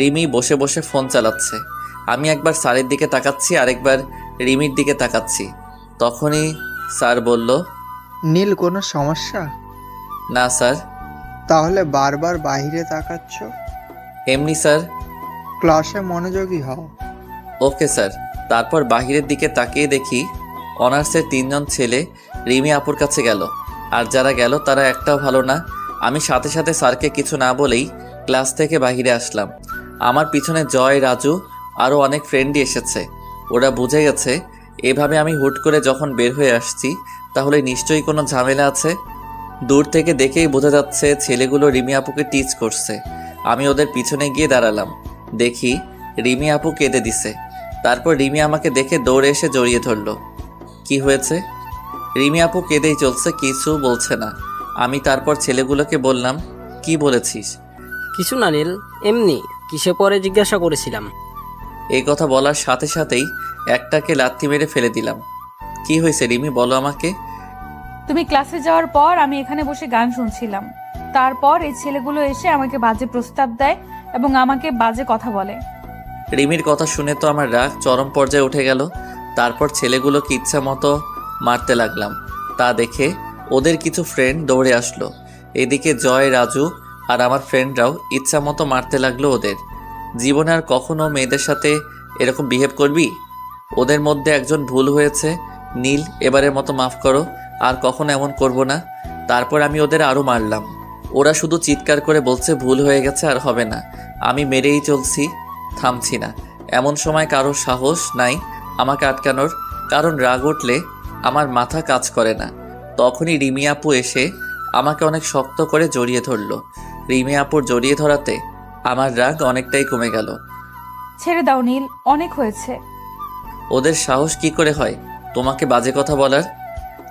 রিমি বসে বসে ফোন চালাচ্ছে। আমি একবার স্যারের দিকে তাকাচ্ছি, আরেকবার রিমির দিকে তাকাচ্ছি। তখনই স্যার বলল, নীল কোনো সমস্যা? না স্যার। তাহলে বারবার বাইরে তাকাচ্ছ। এমনি স্যার। ক্লাসে মনোযোগী হও। Okay sir. তারপর বাহিরের দিকে তাকিয়ে দেখি অনার্সের 3 জন ছেলে রিমি আপুর কাছে গেল। আর যারা গেল তারা একটাও ভালো না। আমি সাথে সাথে স্যারকে কিছু না বলেই ক্লাস থেকে বাহিরে আসলাম। আমার পিছনে জয়, রাজু আরও অনেক ফ্রেন্ডই এসেছে। ওরা বুঝে গেছে এভাবে আমি হুট করে যখন বের হয়ে আসছি তাহলে নিশ্চয়ই কোনো ঝামেলা আছে। দূর থেকে দেখেই বোঝা যাচ্ছে ছেলেগুলো রিমি আপুকে টিচ করছে। আমি ওদের পিছনে গিয়ে দাঁড়ালাম। দেখি রিমি আপু কেঁদে দিছে। তারপর রিমি আমাকে দেখে দৌড়ে এসে জড়িয়ে ধরলো। কি হয়েছে? রিমি আপু কেঁদেই চলছে, কিছু বলছে না। আমি তারপর ছেলেগুলোকে বললাম, কি বলেছিস? কিছু না নীল, এমনি কিসে পরে জিজ্ঞাসা করেছিলাম। এই কথা বলার সাথে সাথেই একটাকে লাথি মেরে ফেলে দিলাম। কি হয়েছে রিমি, বলো আমাকে। তুমি ক্লাসে যাওয়ার পর আমি এখানে বসে গান শুনছিলাম। তারপর এই ছেলেগুলো এসে আমাকে বাজে প্রস্তাব দেয় এবং আমাকে বাজে কথা বলে। রিমির কথা শুনে তো আমার রাগ চরম পর্যায়ে উঠে গেল। তারপর ছেলেগুলোকে ইচ্ছা মতো মারতে লাগলাম। তা দেখে ওদের কিছু ফ্রেন্ড দৌড়ে আসলো। এদিকে জয়, রাজু আর আমার ফ্রেন্ডরাও ইচ্ছা মতো মারতে লাগলো ওদের। জীবনে আর কখনো মেয়েদের সাথে এরকম বিহেভ করবি? ওদের মধ্যে একজন ভুল হয়েছে, নীল, এবারের মতো মাফ করো, আর কখনো এমন করব না। তারপর আমি ওদের আরও মারলাম। ওরা শুধু চিৎকার করে বলছে ভুল হয়ে গেছে, আর হবে না। আমি মেরেই চলছি, থামছি না। এমন সময় কারোর সাহস নাই আমাকে আটকানোর, কারণ রাগ উঠলে আমার মাথা কাজ করে না। তখনই রিমি আপু এসে আমাকে অনেক শক্ত করে জড়িয়ে ধরলো। রিমি আপুর জড়িয়ে ধরাতে আমার রাগ অনেকটাই কমে গেল। ছেড়ে দাও নীল, অনেক হয়েছে। ওদের সাহস কি করে হয় তোমাকে বাজে কথা বলার?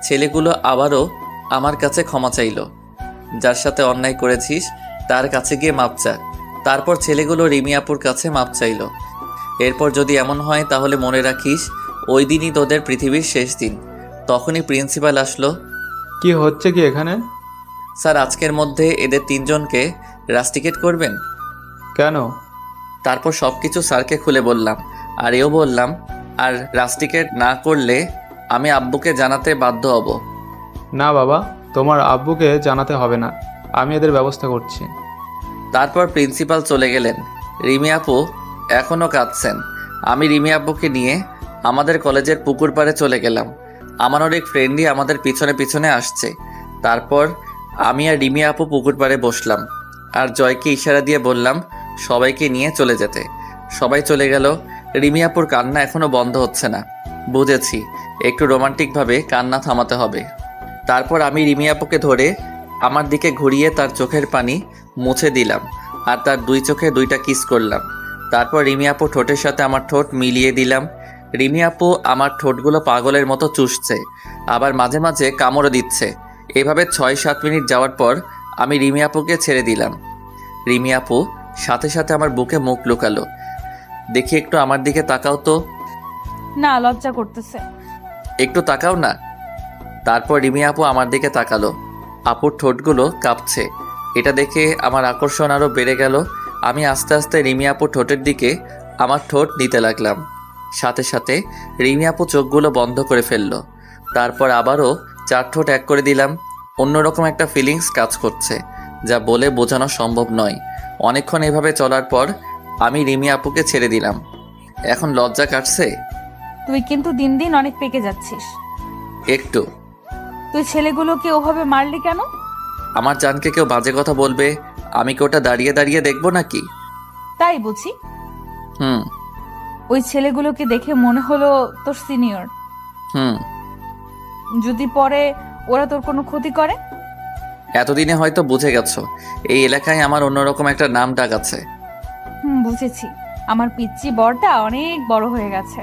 ছেলেগুলো আবারও আমার কাছে ক্ষমা চাইলো। যার সাথে অন্যায় করেছিস তার কাছে গিয়ে মাপ চা। তারপর ছেলেগুলো রিমি আপুর কাছে মাপ চাইলো। এরপর যদি এমন হয় তাহলে মনে রাখিস ওই দিনই তোদের পৃথিবীর শেষ দিন। তখনই প্রিন্সিপাল আসলো। কি হচ্ছে কি এখানে? স্যার, আজকের মধ্যে এদের 3 জনকে রাস্টিকেট করবেন। কেন? তারপর সব কিছু স্যারকে খুলে বললাম, আর এও বললাম, আর রাস্টিকেট না করলে আমি আব্বুকে জানাতে বাধ্য হব। না বাবা, তোমার আব্বুকে জানাতে হবে না, আমি এদের ব্যবস্থা করছি। তারপর প্রিন্সিপাল চলে গেলেন। রিমি আপু এখনও কাঁদছেন। আমি রিমি আব্বুকে নিয়ে আমাদের কলেজের পুকুর পাড়ে চলে গেলাম। আমার অনেক ফ্রেন্ডই আমাদের পিছনে পিছনে আসছে। তারপর আমি আর রিমি আপু পুকুর পাড়ে বসলাম, আর জয়কে ইশারা দিয়ে বললাম সবাইকে নিয়ে চলে যেতে। সবাই চলে গেল। রিমি আপুর কান্না এখনও বন্ধ হচ্ছে না। বুঝেছি, একটু রোমান্টিকভাবে কান্না থামাতে হবে। তারপর আমি রিমি আপুকে ধরে আমার দিকে ঘুরিয়ে তার চোখের পানি মুছে দিলাম, আর তার 2 চোখে 2টা কিস করলাম। তারপর রিমি আপু ঠোঁটের সাথে আমার ঠোঁট মিলিয়ে দিলাম। রিমি আপু আমার ঠোঁটগুলো পাগলের মতো চুষছে, আবার মাঝে মাঝে কামড়ে দিচ্ছে। এভাবে 6-7 মিনিট যাওয়ার পর আমি রিমি আপুকে ছেড়ে দিলাম। রিমি আপু সাথে সাথে আমার বুকে মুখ লুকালো। দেখি একটু আমার দিকে তাকাও তো। না, লজ্জা করতেছে। একটু তাকাও না। তারপর রিমি আপু আমার দিকে তাকালো। আপুর ঠোঁটগুলো কাঁপছে। এটা দেখে আমার আকর্ষণ আরও বেড়ে গেল। আমি আস্তে আস্তে রিমি আপুর ঠোঁটের দিকে আমার ঠোঁট নিতে লাগলাম। সাথে সাথে রিমি আপু চোখগুলো বন্ধ করে ফেললো। তারপর আবারও 4 ঠোঁট এক করে দিলাম। অন্যরকম একটা ফিলিংস কাজ করছে, যা বলে বোঝানো সম্ভব নয়। অনেকক্ষণ এভাবে চলার পর আমি রিমি আপুকে ছেড়ে দিলাম। এখন লজ্জা কাটছে। তুই কিন্তু দিন দিন অনেক পেকে যাচ্ছিস। একটু। তুই ছেলেগুলোকে ওভাবে মারলি কেন? আমার জানকে কেউ বাজে কথা বলবে, আমি কি ওটা দাঁড়িয়ে দাঁড়িয়ে দেখবো নাকি? তাই বুঝি। হুম। ওই ছেলেগুলোকে দেখে মনে হলো তোর সিনিয়র। হুম। যদি পরে ওরা তোর কোনো ক্ষতি করে? এতদিনে হয়তো বুঝে গেছো এই এলাকায় আমার অন্যরকম একটা নাম ডাক আছে। বুঝেছি। আমার পিচ্চি বরটা অনেক বড় হয়ে গেছে।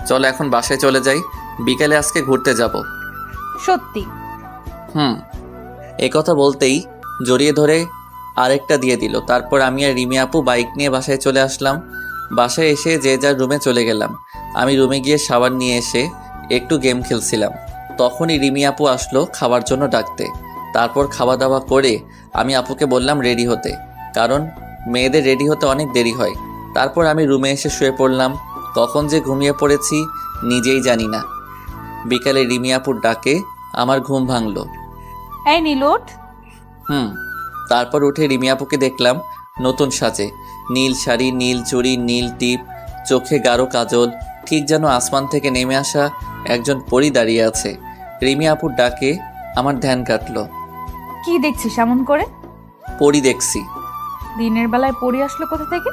চলো এখন বাসায় চলে যাই, বিকেলে আজকে ঘুরতে যাব। সত্যি? এই কথা বলতেই জড়িয়ে ধরে আরেকটা দিয়ে দিল। তারপর আমি আর রিমি আপু বাইক নিয়ে বাসায় চলে আসলাম। বাসায় এসে যে যার রুমে চলে গেলাম। আমি রুমে গিয়ে শাওয়ার নিয়ে এসে একটু গেম খেলছিলাম। তখনই রিমি আপু আসলো খাওয়ার জন্য ডাকতে। তারপর খাওয়া দাওয়া করে আমি আপুকে বললাম রেডি হতে, কারণ মেয়েদের রেডি হতে অনেক দেরি হয়। তারপর আমি রুমে এসে শুয়ে পড়লাম। কখন যে ঘুমিয়ে পড়েছি নিজেই জানি না। বিকালে রিমি আপুর ডাকে আমার ঘুম ভাঙলো। এই নীলোট, তারপর উঠে রিমি আপুকে দেখলাম নতুন সাজে, নীল শাড়ি, নীল চুড়ি, নীল টিপ, চোখে গাঢ় কাজল, ঠিক যেন আসমান থেকে নেমে আসা একজন পরী দাঁড়িয়ে আছে। রিমি আপুর ডাকে আমার ধ্যান কাটলো। কি দেখছিস এমন করে? পরী দেখছি। দিনের বেলায় পড়ে আসলো কোথা থেকে?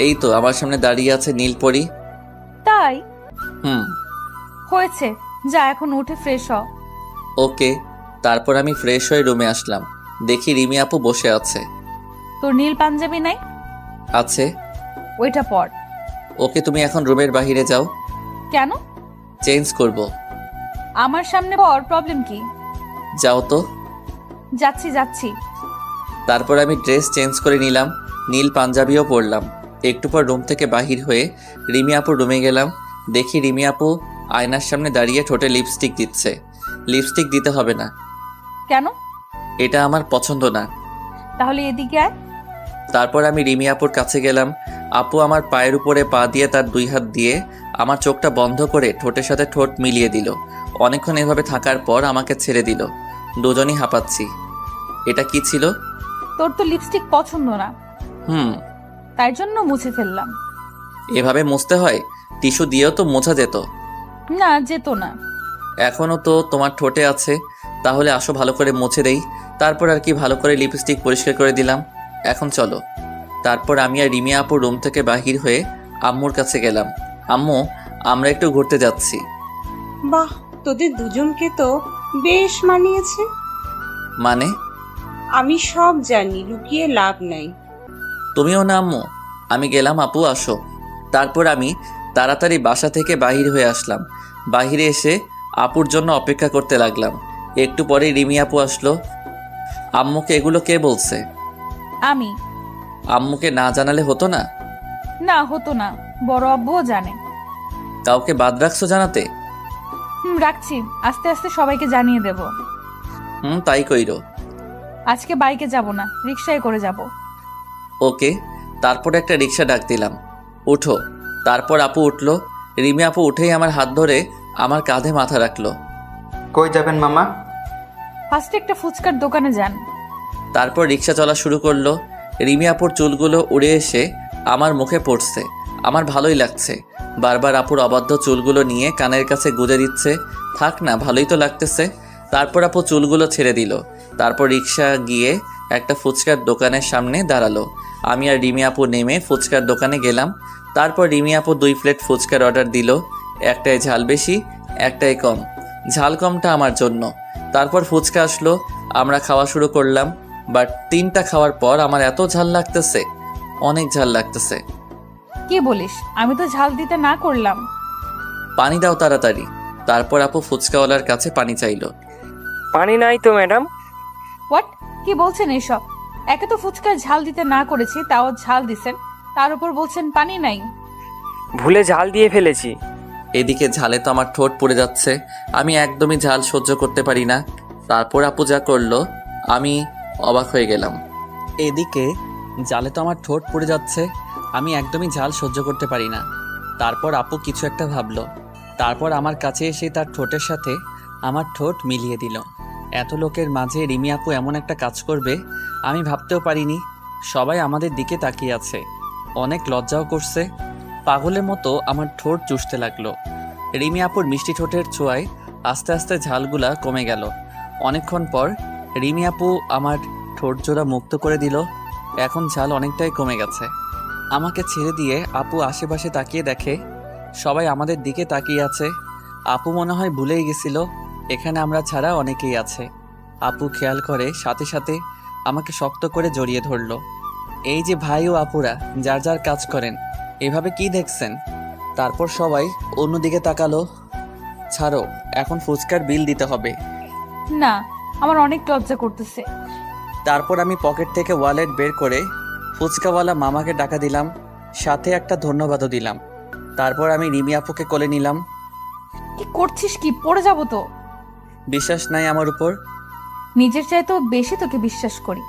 এই তো আমার সামনে দাঁড়িয়ে আছে নীল পরী। তাই? হুম। হয়েছে, যা এখন উঠে ফ্রেশ হ। ওকে। তারপর আমি ফ্রেশ হয়ে রুমে আসলাম। দেখি রিমি আপু বসে আছে। তোর নীল পাঞ্জাবি নাই? আছে। ওইটা পর। ওকে, তুমি এখন রুমের বাইরে যাও। কেন? চেঞ্জ করব। আমার সামনে পর, প্রবলেম কি? যাও তো। যাচ্ছি যাচ্ছি। তারপর আমি ড্রেস চেঞ্জ করে নিলাম, নীল পাঞ্জাবিও পরলাম। একটু পর রুম থেকে বাহির হয়ে রিমি আপুর রুমে গেলাম। দেখি রিমি আপু আয়নার সামনে দাঁড়িয়ে ঠোঁটে লিপস্টিক দিচ্ছে। লিপস্টিক দিতে হবে না। কেন? এটা আমার পছন্দ না। তাহলে এদিকে আয়। তারপর আমি রিমি আপুর কাছে গেলাম। আপু আমার পায়ের উপরে পা দিয়ে তার দুই হাত দিয়ে আমার চোখটা বন্ধ করে ঠোঁটের সাথে ঠোঁট মিলিয়ে দিল। অনেকক্ষণ এভাবে থাকার পর আমাকে ছেড়ে দিল। দুজনই হাঁপাচ্ছি। এটা কি ছিল? তোর তো লিপস্টিক পছন্দ না, হুম। তাই জন্য মুছে ফেললাম। এভাবে মুছতে হয়? টিস্যু দিয়েও তো মোছা যেত। না, যেত না। এখনও তো তোমার ঠোঁটে আছে, তাহলে আসো ভালো করে মুছে দেই। তারপর আর কি ভালো করে লিপস্টিক পরিষ্কার করে দিলাম। এখন চলো। তারপর আমি আর রিমি আপু রুম থেকে বাহির হয়ে আম্মুর কাছে গেলাম। আম্মু, আমরা একটু ঘুরতে যাচ্ছি। বাহ, তোদের দুজনকে তো বেশ মানিয়েছে। মানে? আমি সব জানি, লুকিয়ে লাভ নাই। তুমিও না আম্মু? আমি গেলাম, আপু আসো। তারপর আমি তাড়াতাড়ি বাসা থেকে বাহির হয়ে আসলাম। বাহিরে এসে আপুর জন্য অপেক্ষা করতে লাগলাম। একটু পরে রিমি আপু আসলো। আম্মুকে এগুলো কে বলছে? আমি। আম্মুকে না জানালে হতো না? না, হতো না, বড় আব্বুও জানে। কাউকে বাদ রাখছো জানাতে? রাখছি, আস্তে আস্তে সবাইকে জানিয়ে দেব। তাই কইরো। আজকে বাইকে যাব না, রিকশায় করে যাব। ওকে। তারপর একটা রিক্সা ডাক দিলাম, উঠো। তারপর আপু উঠলো। রিমি আপু উঠেই আমার হাত ধরে আমার কাঁধে মাথা রাখলো। কই যাবেন মামা? ফার্স্টে একটা ফুচকার দোকানে যান। তারপর রিক্সা চলা শুরু করলো। রিমি আপুর চুলগুলো উড়ে এসে আমার মুখে পড়ছে। আমার ভালোই লাগছে। বারবার আপুর অবাধ্য চুলগুলো নিয়ে কানের কাছে গুঁজে দিচ্ছে। থাক না, ভালোই তো লাগতেছে। তারপর আপু চুলগুলো ছেড়ে দিল। তারপর রিক্সা গিয়ে একটা ফুচকার দোকানের সামনে দাঁড়ালো। আমি আর রিমি আপু নেমে ফুচকার দোকানে গেলাম। তারপর রিমি আপু 2 প্লেট ফুচকার অর্ডার দিল। একটায় ঝাল বেশি, একটাই কম। ঝাল কমটা আমার জন্য। তারপর ফুচকা আসলো, আমরা খাওয়া শুরু করলাম। বাট 3টা খাওয়ার পর আমার এত ঝাল লাগতেছে, অনেক ঝাল লাগতেছে। কি বলিস? আমি তো ঝাল দিতে না করলাম। পানি দাও তাড়াতাড়ি। তারপর আপু ফুচকাওয়ালার কাছে পানি চাইলো। পানি নাই তো ম্যাডাম। হোয়াট? কি বলছেন এসব? একে তো ফুচকায় ঝাল দিতে না করেছি, তাও ঝাল দিছেন, তার উপর বলছেন পানি নাই। ভুলে ঝাল দিয়ে ফেলেছি। এদিকে ঝালে তো আমার ঠোঁট পুড়ে যাচ্ছে। আমি একদমই ঝাল সহ্য করতে পারি না। তারপর আপু যা করলো আমি অবাক হয়ে গেলাম। এদিকে ঝালে তো আমার ঠোঁট পুড়ে যাচ্ছে, আমি একদমই ঝাল সহ্য করতে পারি না। তারপর আপু কিছু একটা ভাবলো। তারপর আমার কাছে এসে তার ঠোঁটের সাথে আমার ঠোঁট মিলিয়ে দিল। এত লোকের মাঝে রিমি আপু এমন একটা কাজ করবে আমি ভাবতেও পারিনি। সবাই আমাদের দিকে তাকিয়ে আছে, অনেক লজ্জাও করছে। পাগলের মতো আমার ঠোঁট চুষতে লাগলো। রিমি আপুর মিষ্টি ঠোঁটের ছোঁয়ায় আস্তে আস্তে ঝালগুলা কমে গেল। অনেকক্ষণ পর রিমি আপু আমার ঠোঁট জোড়া মুক্ত করে দিল। এখন ঝাল অনেকটাই কমে গেছে। আমাকে ছেড়ে দিয়ে আপু আশেপাশে তাকিয়ে দেখে সবাই আমাদের দিকে তাকিয়ে আছে। আপু মনে হয় ভুলেই গেছিল এখানে আমরা ছাড়া অনেকেই আছে। আপু খেয়াল করে সাথে সাথে আমাকে শক্ত করে জড়িয়ে ধরলো। এই যে ভাই ও আপুরা যার যার কাজ করেন, এভাবে কি দেখছেন? তারপর সবাই অন্যদিকে তাকালো। ছাড়ো, এখন ফুচকার বিল দিতে হবে। না, আমার অনেক লজ্জা করতেছে। তারপর আমি পকেট থেকে ওয়ালেট বের করে ফুচকাওয়ালা মামাকে টাকা দিলাম, সাথে একটা ধন্যবাদও দিলাম। তারপর আমি রিমি আপুকে কোলে নিলাম। কি করছিস? কি পড়ে যাব তো। বিশ্বাস নাই আমার উপর? নিজের চাইতেও বেশি তোকে বিশ্বাস করি।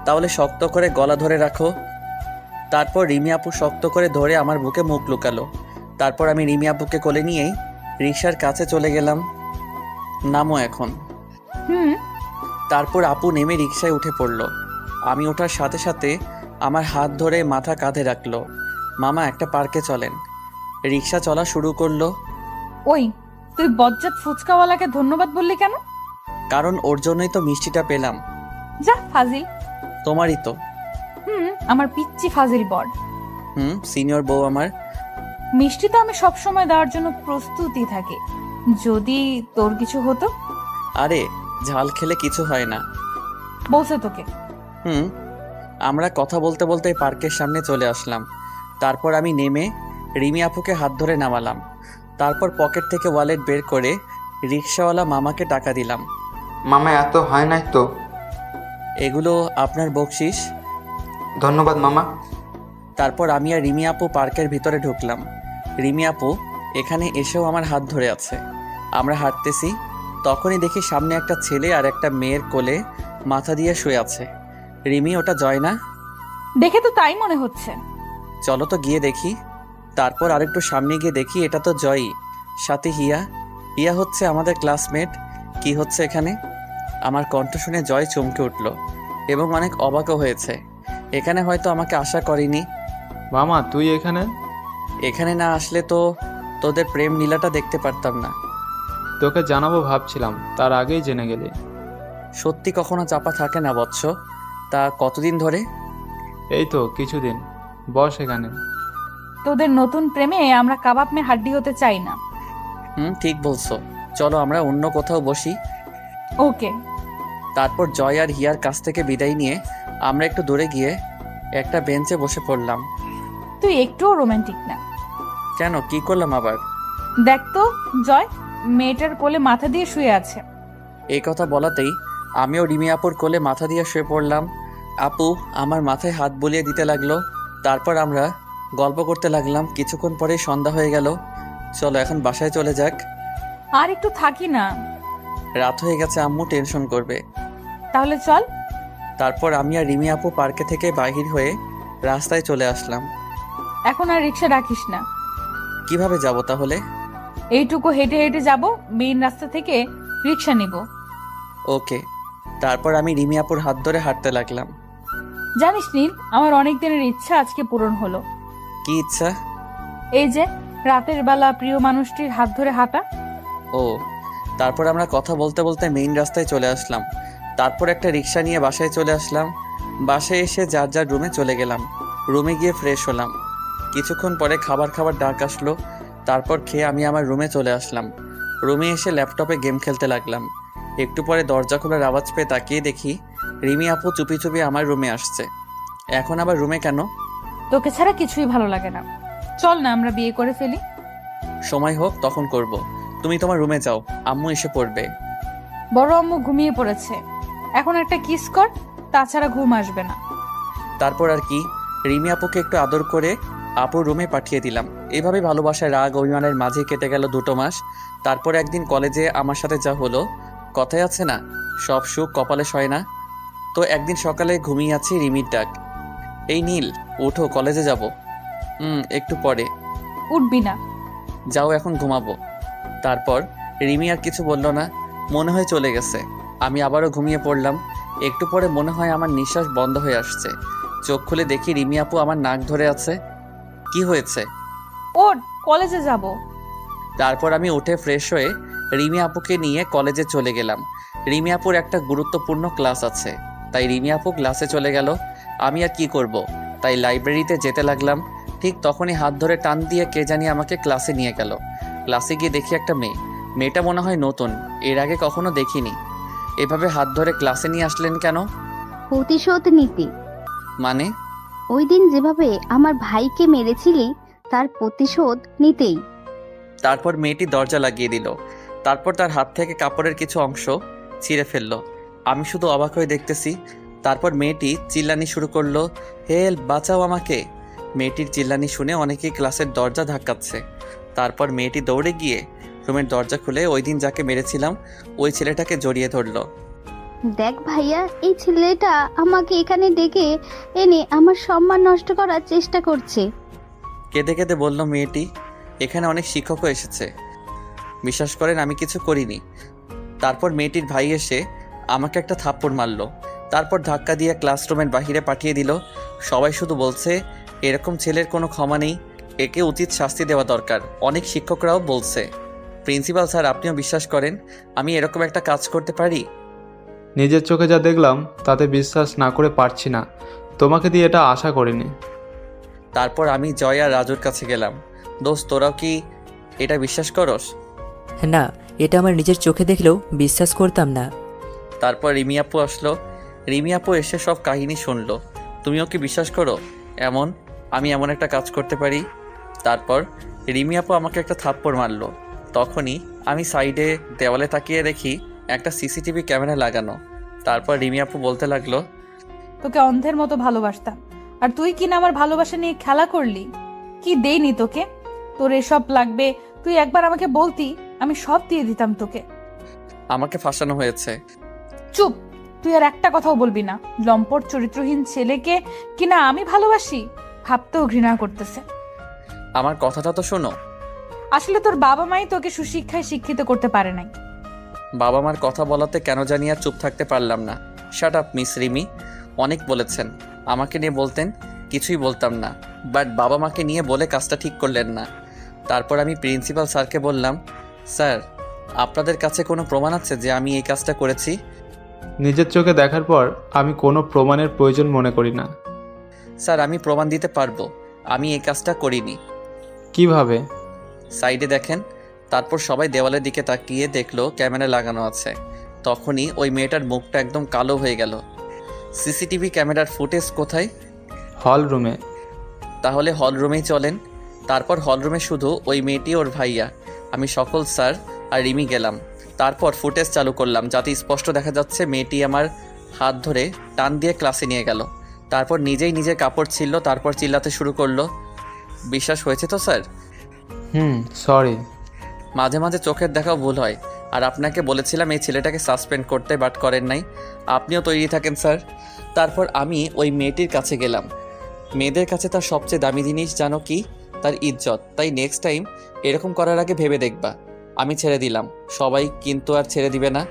তাহলে শক্ত করে গলা ধরে রাখো। তারপর রিমি আপু শক্ত করে ধরে আমার বুকে মুখ লুকালো। তারপর আমি রিমি আপুকে কোলে নিয়েই রিক্সার কাছে চলে গেলাম। নামো এখন। হুম। তারপর আপু নেমে রিক্সায় উঠে পড়ল। আমি ওঠার সাথে সাথে আমার হাত ধরে মাথা কাঁধে রাখলো। মামা একটা পার্কে চলেন। রিক্সা চলা শুরু করলো। ওই, তুই বজ্জাত ফুচকাওয়ালাকে ধন্যবাদ বললি কেন? কারণ ওর জন্যই তো মিষ্টিটা পেলাম। যা ফাজিল। তোমারই তো। আমার পিচ্চি ফাজিল বর। সিনিয়র বউ আমার। মিষ্টি তো আমি সবসময় দেওয়ার জন্য প্রস্তুতই থাকি, যদি তোর কিছু হতো। আরে ঝাল খেলে কিছু হয় না। বলছে তোকে। আমরা কথা বলতে বলতে পার্কের সামনে চলে আসলাম। তারপর আমি নেমে রিমি আপুকে হাত ধরে নামালাম। তারপর পকেট থেকে ওয়ালেট বের করে রিক্সাওয়ালা মামাকে টাকা দিলাম। মামা এত হয় নাই তো। এগুলো আপনার বকশিস। ধন্যবাদ মামা। তারপর আমি আর রিমি আপু পার্কের ভিতরে ঢুকলাম। রিমি আপু এখানে এসেও আমার হাত ধরে আছে। আমরা হাঁটতেছি, তখনই দেখি সামনে একটা ছেলে আর একটা মেয়ের কোলে মাথা দিয়ে শুয়ে আছে। রিমি, ওটা জয় না? দেখে তো তাই মনে হচ্ছে। চলো তো গিয়ে দেখি। তারপর আরেকটু সামনে গিয়ে দেখি এটা তো জয়ই, সাথে হিয়া। হিয়া হচ্ছে আমাদের ক্লাসমেট। কি হচ্ছে এখানে? আমার কণ্ঠ শুনে জয় চমকে উঠল এবং অনেক অবাকও হয়েছে। এখানে হয়তো আমাকে আশা করেনি। মামা তুই এখানে? এখানে না আসলে তো তোদের প্রেম লীলাটা দেখতে পারতাম না। তোকে জানাবো ভাবছিলাম, তার আগেই জেনে গেলি। সত্যি কখনো চাপা থাকে না বৎস। তা কতদিন ধরে? এই তো কিছুদিন। বস এখানে। তোদের নতুন প্রেমে আমরা কাবাব মে হাড্ডি হতে চাই না। ঠিক বলছো। চলো আমরা অন্য কোথাও বসি। ওকে। তারপর জয় আর হিয়ার কাছ থেকে বিদায় নিয়ে আমরা একটু দূরে গিয়ে একটা বেঞ্চে বসে পড়লাম। তুই একটুও রোমান্টিক না। কেন, কি করলাম আবার? দেখ তো জয়, মেয়েটার কোলে মাথা দিয়ে শুয়ে আছে। এই কথা বলাতেই আমিও রিমি আপুর কোলে মাথা দিয়ে শুয়ে পড়লাম। আপু আমার মাথায় হাত বুলিয়ে দিতে লাগলো। তারপর আমরা গল্প করতে লাগলাম। কিছুক্ষণ পরেই সন্ধ্যা হয়ে গেল। চলো এখন বাসায় চলে যাক। আর একটু থাকি না। রাত হয়ে গেছে, আম্মু টেনশন করবে। তাহলে চল। তারপর আমি আর রিমি আপু পার্কে থেকে বাহির হয়ে রাস্তায় চলে আসলাম। এখন আর রিক্সা রাখিস না। কিভাবে যাব তাহলে? এইটুকু হেঁটে হেঁটে যাব, মেইন রাস্তা থেকে রিক্সা নিব। ওকে। তারপর আমি রিমি আপুর হাত ধরে হাঁটতে লাগলাম। জানিস নীল, আমার অনেক দিনের ইচ্ছা আজকে পূরণ হলো। কি ইচ্ছা? এই যে রাতের বেলা প্রিয় মানুষটির হাত ধরে হাঁটা। ও। তারপর আমরা কথা বলতে বলতে মেইন রাস্তায় চলে আসলাম। তারপর একটা রিক্সা নিয়ে বাসায় চলে আসলাম। বাসায় এসে যার যার রুমে চলে গেলাম। রুমে গিয়ে ফ্রেশ হলাম। কিছুক্ষণ পরে খাবার ডাক আসলো। তারপর খেয়ে আমি আমার রুমে চলে আসলাম। রুমে এসে ল্যাপটপে গেম খেলতে লাগলাম। একটু পরে দরজা খোলার আওয়াজ পেয়ে তাকিয়ে দেখি রিমি আপু চুপি চুপি আমার রুমে আসছে। এখন আবার রুমে কেন? তোকে ছাড়া কিছুই ভালো লাগে না। চল না আমরা বিয়ে করে ফেলি। সময় হোক তখন করব। তুমি তোমার রুমে যাও, আম্মু এসে পড়বে। বড় আম্মু ঘুমিয়ে পড়েছে, এখন একটা কিস কর, তাছাড়া ঘুম আসবে না। তারপর আর কি, রিমি আপুকে একটু আদর করে আপুর রুমে পাঠিয়ে দিলাম। এভাবে ভালোবাসায় রাগ অভিমানের মাঝে কেটে গেল 2 মাস। তারপর একদিন কলেজে আমার সাথে যা হলো, কথাই আছে না, সব সুখ কপালে সয় না। তো একদিন সকালে ঘুমিয়ে আছি, রিমির ডাক। এই নীল, উঠো, কলেজে যাব। একটু পরে। উঠবি না? যাও, এখন ঘুমাবো। তারপর রিমি আর কিছু বলল না, মনে হয় চলে গেছে। আমি আবারও ঘুমিয়ে পড়লাম। একটু পরে মনে হয় আমার নিঃশ্বাস বন্ধ হয়ে আসছে। চোখ খুলে দেখি রিমি আপু আমার নাক ধরে আছে। কি হয়েছে? ওঠ, কলেজে যাব। তারপর আমি উঠে ফ্রেশ হয়ে রিমি আপুকে নিয়ে কলেজে চলে গেলাম। রিমি আপুর একটা গুরুত্বপূর্ণ ক্লাস আছে, তাই রিমি আপু ক্লাসে চলে গেল। আমি আর কি করব, তাই লাইব্রেরিতে যেতে লাগলাম। ঠিক তখনই হাত ধরে টান দিয়ে কে জানি আমাকে ক্লাসে নিয়ে গেল। ক্লাসে গিয়ে দেখি একটা মেয়েটা মনে হয় নতুন, এর আগে কখনো দেখিনি। এভাবে হাত ধরে ক্লাসে নিয়ে আসলেন কেন? প্রতিশোধ নিতে। মানে? ওই দিন যেভাবে আমার ভাইকে মেরেছিলি, তার প্রতিশোধ নিতেই। তারপর মেয়েটি দরজা লাগিয়ে দিল। তারপর তার হাত থেকে কাপড়ের কিছু অংশ ছিঁড়ে ফেললো। আমি শুধু অবাক হয়ে দেখতেছি। তারপর মেয়েটি চিল্লানি শুরু করলো, হেল্প, বাঁচাও আমাকে। মেয়েটির চিল্লানি শুনে অনেকেই ক্লাসের দরজা ধাক্কাচ্ছে। তারপর মেয়েটি দৌড়ে গিয়ে রুমের দরজা খুলে ওই দিন যাকে মেরেছিলাম ওই ছেলেটাকে জড়িয়ে ধরলো। দেখ ভাইয়া, এই ছেলেটা আমাকে এখানে ডেকে এনে আমার সম্মান নষ্ট করার চেষ্টা করছে। কেঁদে কেঁদে বলল মেয়েটি, এখানে অনেক শিক্ষকও এসেছে, বিশ্বাস করেন আমি কিছু করিনি। তারপর মেয়েটির ভাই এসে আমাকে একটা থাপ্পড় মারলো, তারপর ধাক্কা দিয়ে ক্লাসরুমের বাহিরে পাঠিয়ে দিল। সবাই শুধু বলছে এরকম ছেলের কোনো ক্ষমা নেই, একে উচিত শাস্তি দেওয়া দরকার। অনেক শিক্ষকরাও বলছে। প্রিন্সিপাল স্যার, আপনিও বিশ্বাস করেন আমি এরকম একটা কাজ করতে পারি? নিজের চোখে যা দেখলাম তাতে বিশ্বাস না করে পারছি না। তোমাকে দিয়ে এটা আশা করিনি। তারপর আমি জয় আর রাজুর কাছে গেলাম। দোস্ত, তোরাও কি এটা বিশ্বাস করস? না, এটা আমার নিজের চোখে দেখলেও বিশ্বাস করতাম না। তারপর রিমি আপু আসলো। রিমি আপু এসে সব কাহিনী শুনলো। তুমিও কি বিশ্বাস করো আমি এমন একটা কাজ করতে পারি? তারপর রিমি আপু আমাকে একটা থাপ্পড় মারলো। তখনই আমি সাইডে দেওয়ালে তাকিয়ে দেখি একটা সিসিটিভি ক্যামেরা লাগানো। তারপর রিমি আপু বলতে লাগলো, তোকে অন্ধের মতো ভালোবাসতাম, আর তুই কিনা আমার ভালোবাসা নিয়ে খেলা করলি। কি দেইনি তোকে? তোর এসব লাগবে, তুই একবার আমাকে বলতি, আমি সব দিয়ে দিতাম তোকে। আমাকে ফাঁসানো হয়েছে। চুপ, তুই আর একটা কথাও বলবি না। লম্পট চরিত্রহীন ছেলেকে কিনা আমি ভালোবাসি, ভাবতেও ঘৃণা করতেছে। আমার কথাটা তো শোনো। আসলে তোর বাবা মাই তোকে সুশিক্ষায় শিক্ষিত করতে পারে নাই। বাবা মার কথা বলাতে কেন জানি আর চুপ থাকতে পারলাম না। শাট আপ মিস রিমি, অনেক বলেছেন, আমাকে নিয়ে বলতেন, কিছুই বলতাম না। বাট বাবা মাকে নিয়ে বলে কাজটা ঠিক করলেন না। তারপর আমি প্রিন্সিপাল স্যারকে বললাম, স্যার আপনাদের কাছে কোনো প্রমাণ আছে যে আমি এই কাজটা করেছি? নিজের চোখে দেখার পর আমি কোনো প্রমাণের প্রয়োজন মনে করি না। স্যার আমি প্রমাণ দিতে পারবো আমি এই কাজটা করিনি। কিভাবে? সাইডে দেখেন। তারপর সবাই দেওয়ালের দিকে তাকিয়ে দেখলো ক্যামেরা লাগানো আছে। তখনই ওই মেয়েটার মুখটা একদম কালো হয়ে গেল। সিসিটিভি ক্যামেরার ফুটেজ কোথায়? হল রুমে। তাহলে হল রুমেই চলেন। তারপর হল রুমে শুধু ওই মেয়েটি ওর ভাইয়া, আমি সকল স্যার আর রিমি গেলাম। তারপর ফুটেজ চালু করলাম যাতে স্পষ্ট দেখা যাচ্ছে মেয়েটি আমার হাত ধরে টান দিয়ে ক্লাসে নিয়ে গেল। তারপর নিজেই নিজের কাপড় ছিলল, তারপর চিল্লাতে শুরু করলো। বিশ্বাস হয়েছে তো স্যার? সরি। মাঝে মাঝে চোখের দেখাও ভুল হয়। আর আপনাকে বলেছিলাম এই ছেলেটাকে সাসপেন্ড করতে, বাট করেন নাই। আপনিও তৈরি থাকেন স্যার। তারপর আমি ওই মেয়েটির কাছে গেলাম। মেয়েদের কাছে তার সবচেয়ে দামি জিনিস জানো কি? তার ইজ্জত। তাই নেক্সট টাইম এরকম করার আগে ভেবে দেখবা। আমি ছেড়ে দিলাম, সবাই কিন্তু আর ছেড়ে দিবে না।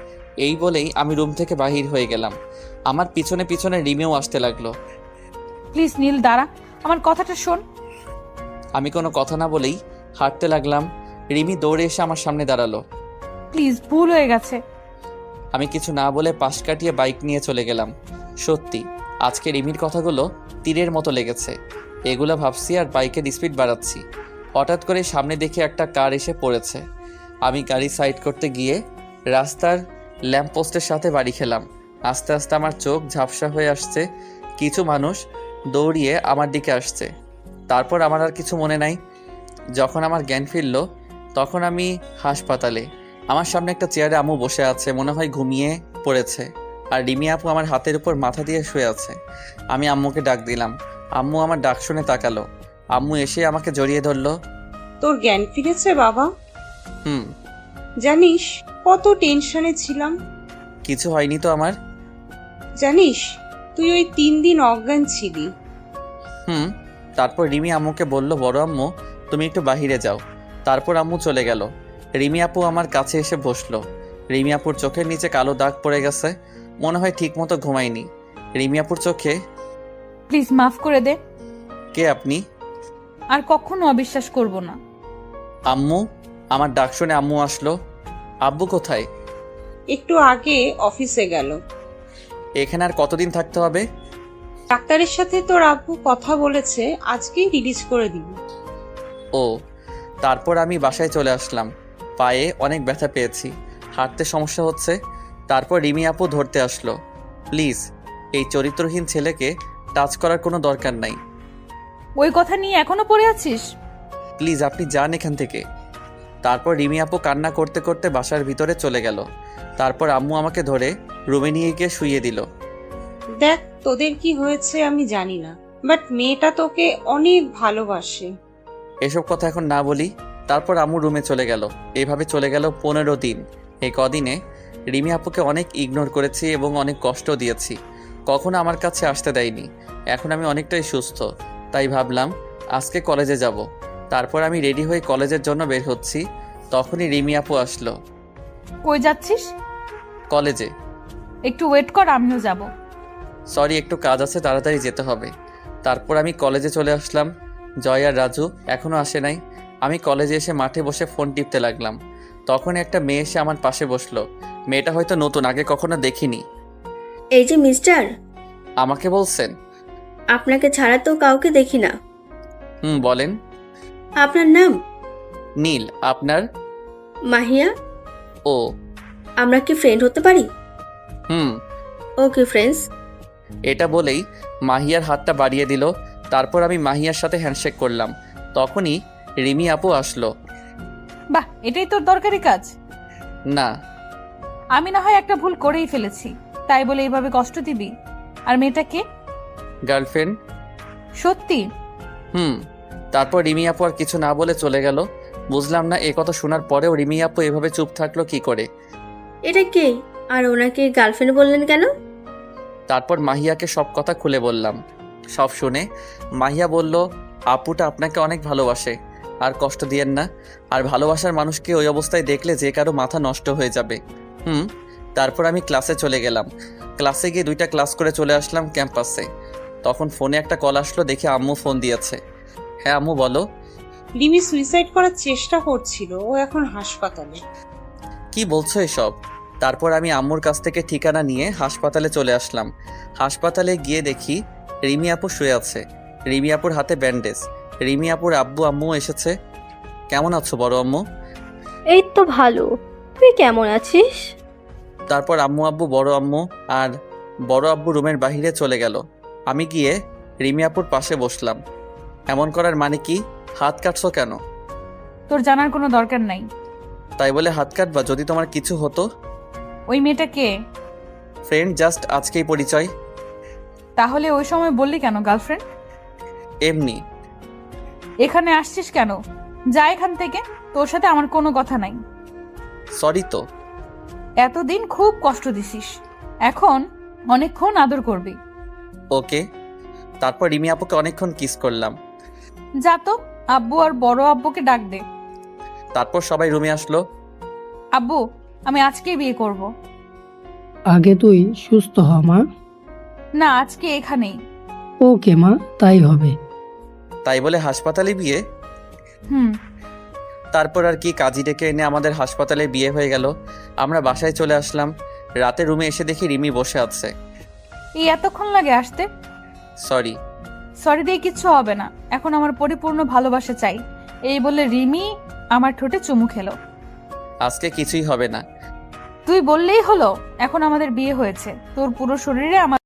এই বলেই আমি রুম থেকে বাহির হয়ে গেলাম। আমার পিছনে পিছনে রিমিও আসতে লাগলো। প্লিজ নীল, দাঁড়া, আমার কথাটা শোন। আমি কোনো কথা না বলেই হাঁটতে লাগলাম। রিমি দৌড়ে এসে আমার সামনে দাঁড়ালো। প্লিজ, ভুল হয়ে গেছে। আমি কিছু না বলে পাশ কাটিয়ে বাইক নিয়ে চলে গেলাম। সত্যি আজকে রিমির কথাগুলো তীরের মতো লেগেছে। এগুলো ভাবছি আর বাইকের স্পিড বাড়াচ্ছি। হঠাৎ করে সামনে দেখে একটা কার এসে পড়েছে। আমি গাড়ি সাইড করতে গিয়ে রাস্তার ল্যাম্পপোস্টের সাথে বাড়ি খেলাম। আস্তে আস্তে আমার চোখ ঝাপসা হয়ে আসছে। কিছু মানুষ দৌড়িয়ে আমার দিকে আসছে। তারপর আমার আর কিছু মনে নাই। যখন আমার জ্ঞান ফিরল তখন আমি হাসপাতালে। আমার সামনে একটা চেয়ারে আম্মু বসে আছে, মনে হয় ঘুমিয়ে পড়েছে। আর রিমি আপু আমার হাতের উপর মাথা দিয়ে শুয়ে আছে। আমি আম্মুকে ডাক দিলাম। আম্মু আমার ডাক শুনে তাকালো। আম্মু এসে আমাকে জড়িয়ে ধরলো। তোর জ্ঞান ফিরেছে বাবা? হুম। জানিস কত টেনশনে ছিলাম। কিছু হয়নি তো আমার? জানিস তুই ওই 3 দিন অজ্ঞান ছিলি। তারপর রিমি আম্মুকে বলল, বড় আম্মু তুমি একটু বাহিরে যাও। তারপর আম্মু চলে গেল। রিমি আপু আমার কাছে এসে বসলো। রিমি আপুর চোখের নিচে কালো দাগ পড়ে গেছে, মনে হয় ঠিক মতো ঘুমায়নি। রিমি আপুর চোখে। প্লিজ মাফ করে দে। কে আপনি? আর কখনো অবিশ্বাস করব না। আম্মু। আমার ডাক শুনে আম্মু আসলো। আব্বু কোথায়? একটু আগে অফিসে গেল। এখানে আর কতদিন থাকতে হবে? ডাক্তারের সাথে তোর আব্বু কথা বলেছে, আজকেই রিলিজ করে দিবি। ও। তারপর আমি বাসায় চলে আসলাম। পায়ে অনেক ব্যথা পেয়েছি, হাঁটতে সমস্যা হচ্ছে। তারপর রিমি আপু ধরতে আসলো। প্লিজ এই চরিত্রহীন ছেলেকে টাচ করার কোনো দরকার নাই। ওই কথা নিয়ে এখনো পড়ে আছিস? প্লিজ আপনি যান এখান থেকে। তারপর রিমি আপু কান্না করতে করতে বাসার ভিতরে চলে গেল। তারপর আম্মু আমাকে ধরে রুমে নিয়ে গিয়ে শুইয়ে দিল। দেখ তোদের কি হয়েছে আমি জানি না, বাট মেয়েটা তোকে অনেক ভালোবাসে। এসব কথা এখন না বলি, তারপর আম্মু রুমে চলে গেল। এইভাবে চলে গেল 15 দিন। এই কদিনে রিমি আপুকে অনেক ইগনোর করেছি এবং অনেক কষ্ট দিয়েছি, কখনো আমার কাছে আসতে দেয়নি। এখন আমি অনেকটাই সুস্থ, তাই ভাবলাম আজকে কলেজে যাব। তারপর আমি রেডি হয়ে কলেজের জন্য বের হচ্ছি, তখনই রিমি আপু আসলো। কই যাচ্ছিস? কলেজে। একটু ওয়েট কর, আমিও যাব। সরি, একটু কাজ আছে, তাড়াতাড়ি যেতে হবে। তারপর আমি কলেজে চলে আসলাম। জয় আর রাজু এখনও আসে নাই। আমি কলেজে এসে মাঠে বসে ফোন টিপতে লাগলাম। তখন একটা মেয়ে এসে আমার পাশে বসলো। মেয়েটা হয়তো নতুন, আগে কখনো দেখিনি। এই যে মিস্টার, আমাকে বলছেন? আপনাকে ছাড়া তো কাউকে দেখি না। বলেন। আপনার নাম? নীল। আপনার? মাহিয়া। ও। আমরা কি ফ্রেন্ড হতে পারি? হুম। Okay friends. এটা বলেই মাহিয়ার হাতটা বাড়িয়ে দিল। তারপর আমি মাহিয়ার সাথে হ্যান্ডশেক করলাম। তখনই রিমি আপু আসলো। বাহ, এটাই তোর দরকারি কাজ? না। আমি না হয় একটা ভুল করেই ফেলেছি, তাই বলে এইভাবে কষ্ট দিবি? আর মেয়েটা কে? গার্লফ্রেন্ড। সত্যি? তারপর রিমি আপু আর কিছু না বলে চলে গেল। বুঝলাম না এ কথা শোনার পরেও রিমি আপু এভাবে চুপ থাকলো কি করে। এটা কে? আর ওনাকে গার্লফ্রেন্ড বললেন কেন? তারপর মাহিয়াকে সব কথা খুলে বললাম। সব শুনে মাহিয়া বলল, আপুটা আপনাকে অনেক ভালোবাসে, আর কষ্ট দিয়েন না। আর ভালোবাসার মানুষকে ওই অবস্থায় দেখলে যে কারো মাথা নষ্ট হয়ে যাবে। তারপর আমি ক্লাসে চলে গেলাম। ক্লাসে গিয়ে 2টা ক্লাস করে চলে আসলাম ক্যাম্পাসে। তখন ফোনে একটা কল আসলো, দেখে আম্মু ফোন দিয়েছে। হ্যাঁ আম্মু বলো। রিমি সুইসাইড করার চেষ্টা করছিল, ও এখন হাসপাতালে। কি বলছো এসব? তারপর আমি আম্মুর কাছ থেকে ঠিকানা নিয়ে হাসপাতালে চলে আসলাম। হাসপাতালে গিয়ে দেখি রিমি আপু শুয়ে আছে। রিমি আপুর হাতে ব্যান্ডেজ। রিমি আপুর আব্বু আম্মু এসেছে। কেমন আছো বড় আম্মু? এই তো ভালো, তুই কেমন আছিস? তারপর আম্মু আব্বু বড় আম্মু আর বড় আব্বু রুমের বাইরে চলে গেল। আমি গিয়ে রিমি আপুর পাশে বসলাম। এমন করার মানে কি? হাত কাটছো কেন? তোর জানার কোনো দরকার নাই। তাই বলে হাত কাটবা? যদি তোমার কিছু হতো? ওই মেয়েটা কে? ফ্রেন্ড, জাস্ট আজকেই পরিচয়। তাহলে ওই সময় বললি কেন গার্লফ্রেন্ড? এমনি। এখানে আসছিস কেন? যা এখান থেকে, তোর সাথে আমার কোনো কথা নাই। সরি তো। এতদিন খুব কষ্ট দিছিস, এখন অনেকক্ষণ আদর করবি। ওকে। তারপর রিমি আপুকে অনেকক্ষণ কিস করলাম। যা তো, আব্বু আর বড় আব্বুকে ডাক দে। তারপর সবাই রুমে আসলো। আব্বু, আমি আজকেই বিয়ে করব। আগে তুই সুস্থ হ মা। না, আজকে এখানেই। ওকে মা, তাই হবে। তাই বলে হাসপাতালে বিয়ে? তারপর আর কি, কাজী ডেকে এনে আমাদের হাসপাতালে বিয়ে হয়ে গেল। আমরা বাসায় চলে আসলাম। রাতে রুমে এসে দেখি রিমি বসে আছে। এই এতক্ষণ লাগে আসতে? সরি। সরি দিয়ে কিচ্ছু হবে না, এখন আমার পরিপূর্ণ ভালোবাসা চাই। এই বলে রিমি আমার ঠোঁটে চুমু খেলো। আজকে কিছুই হবে না। তুই বললেই হলো, এখন আমাদের বিয়ে হয়েছে, তোর পুরো শরীরে আমার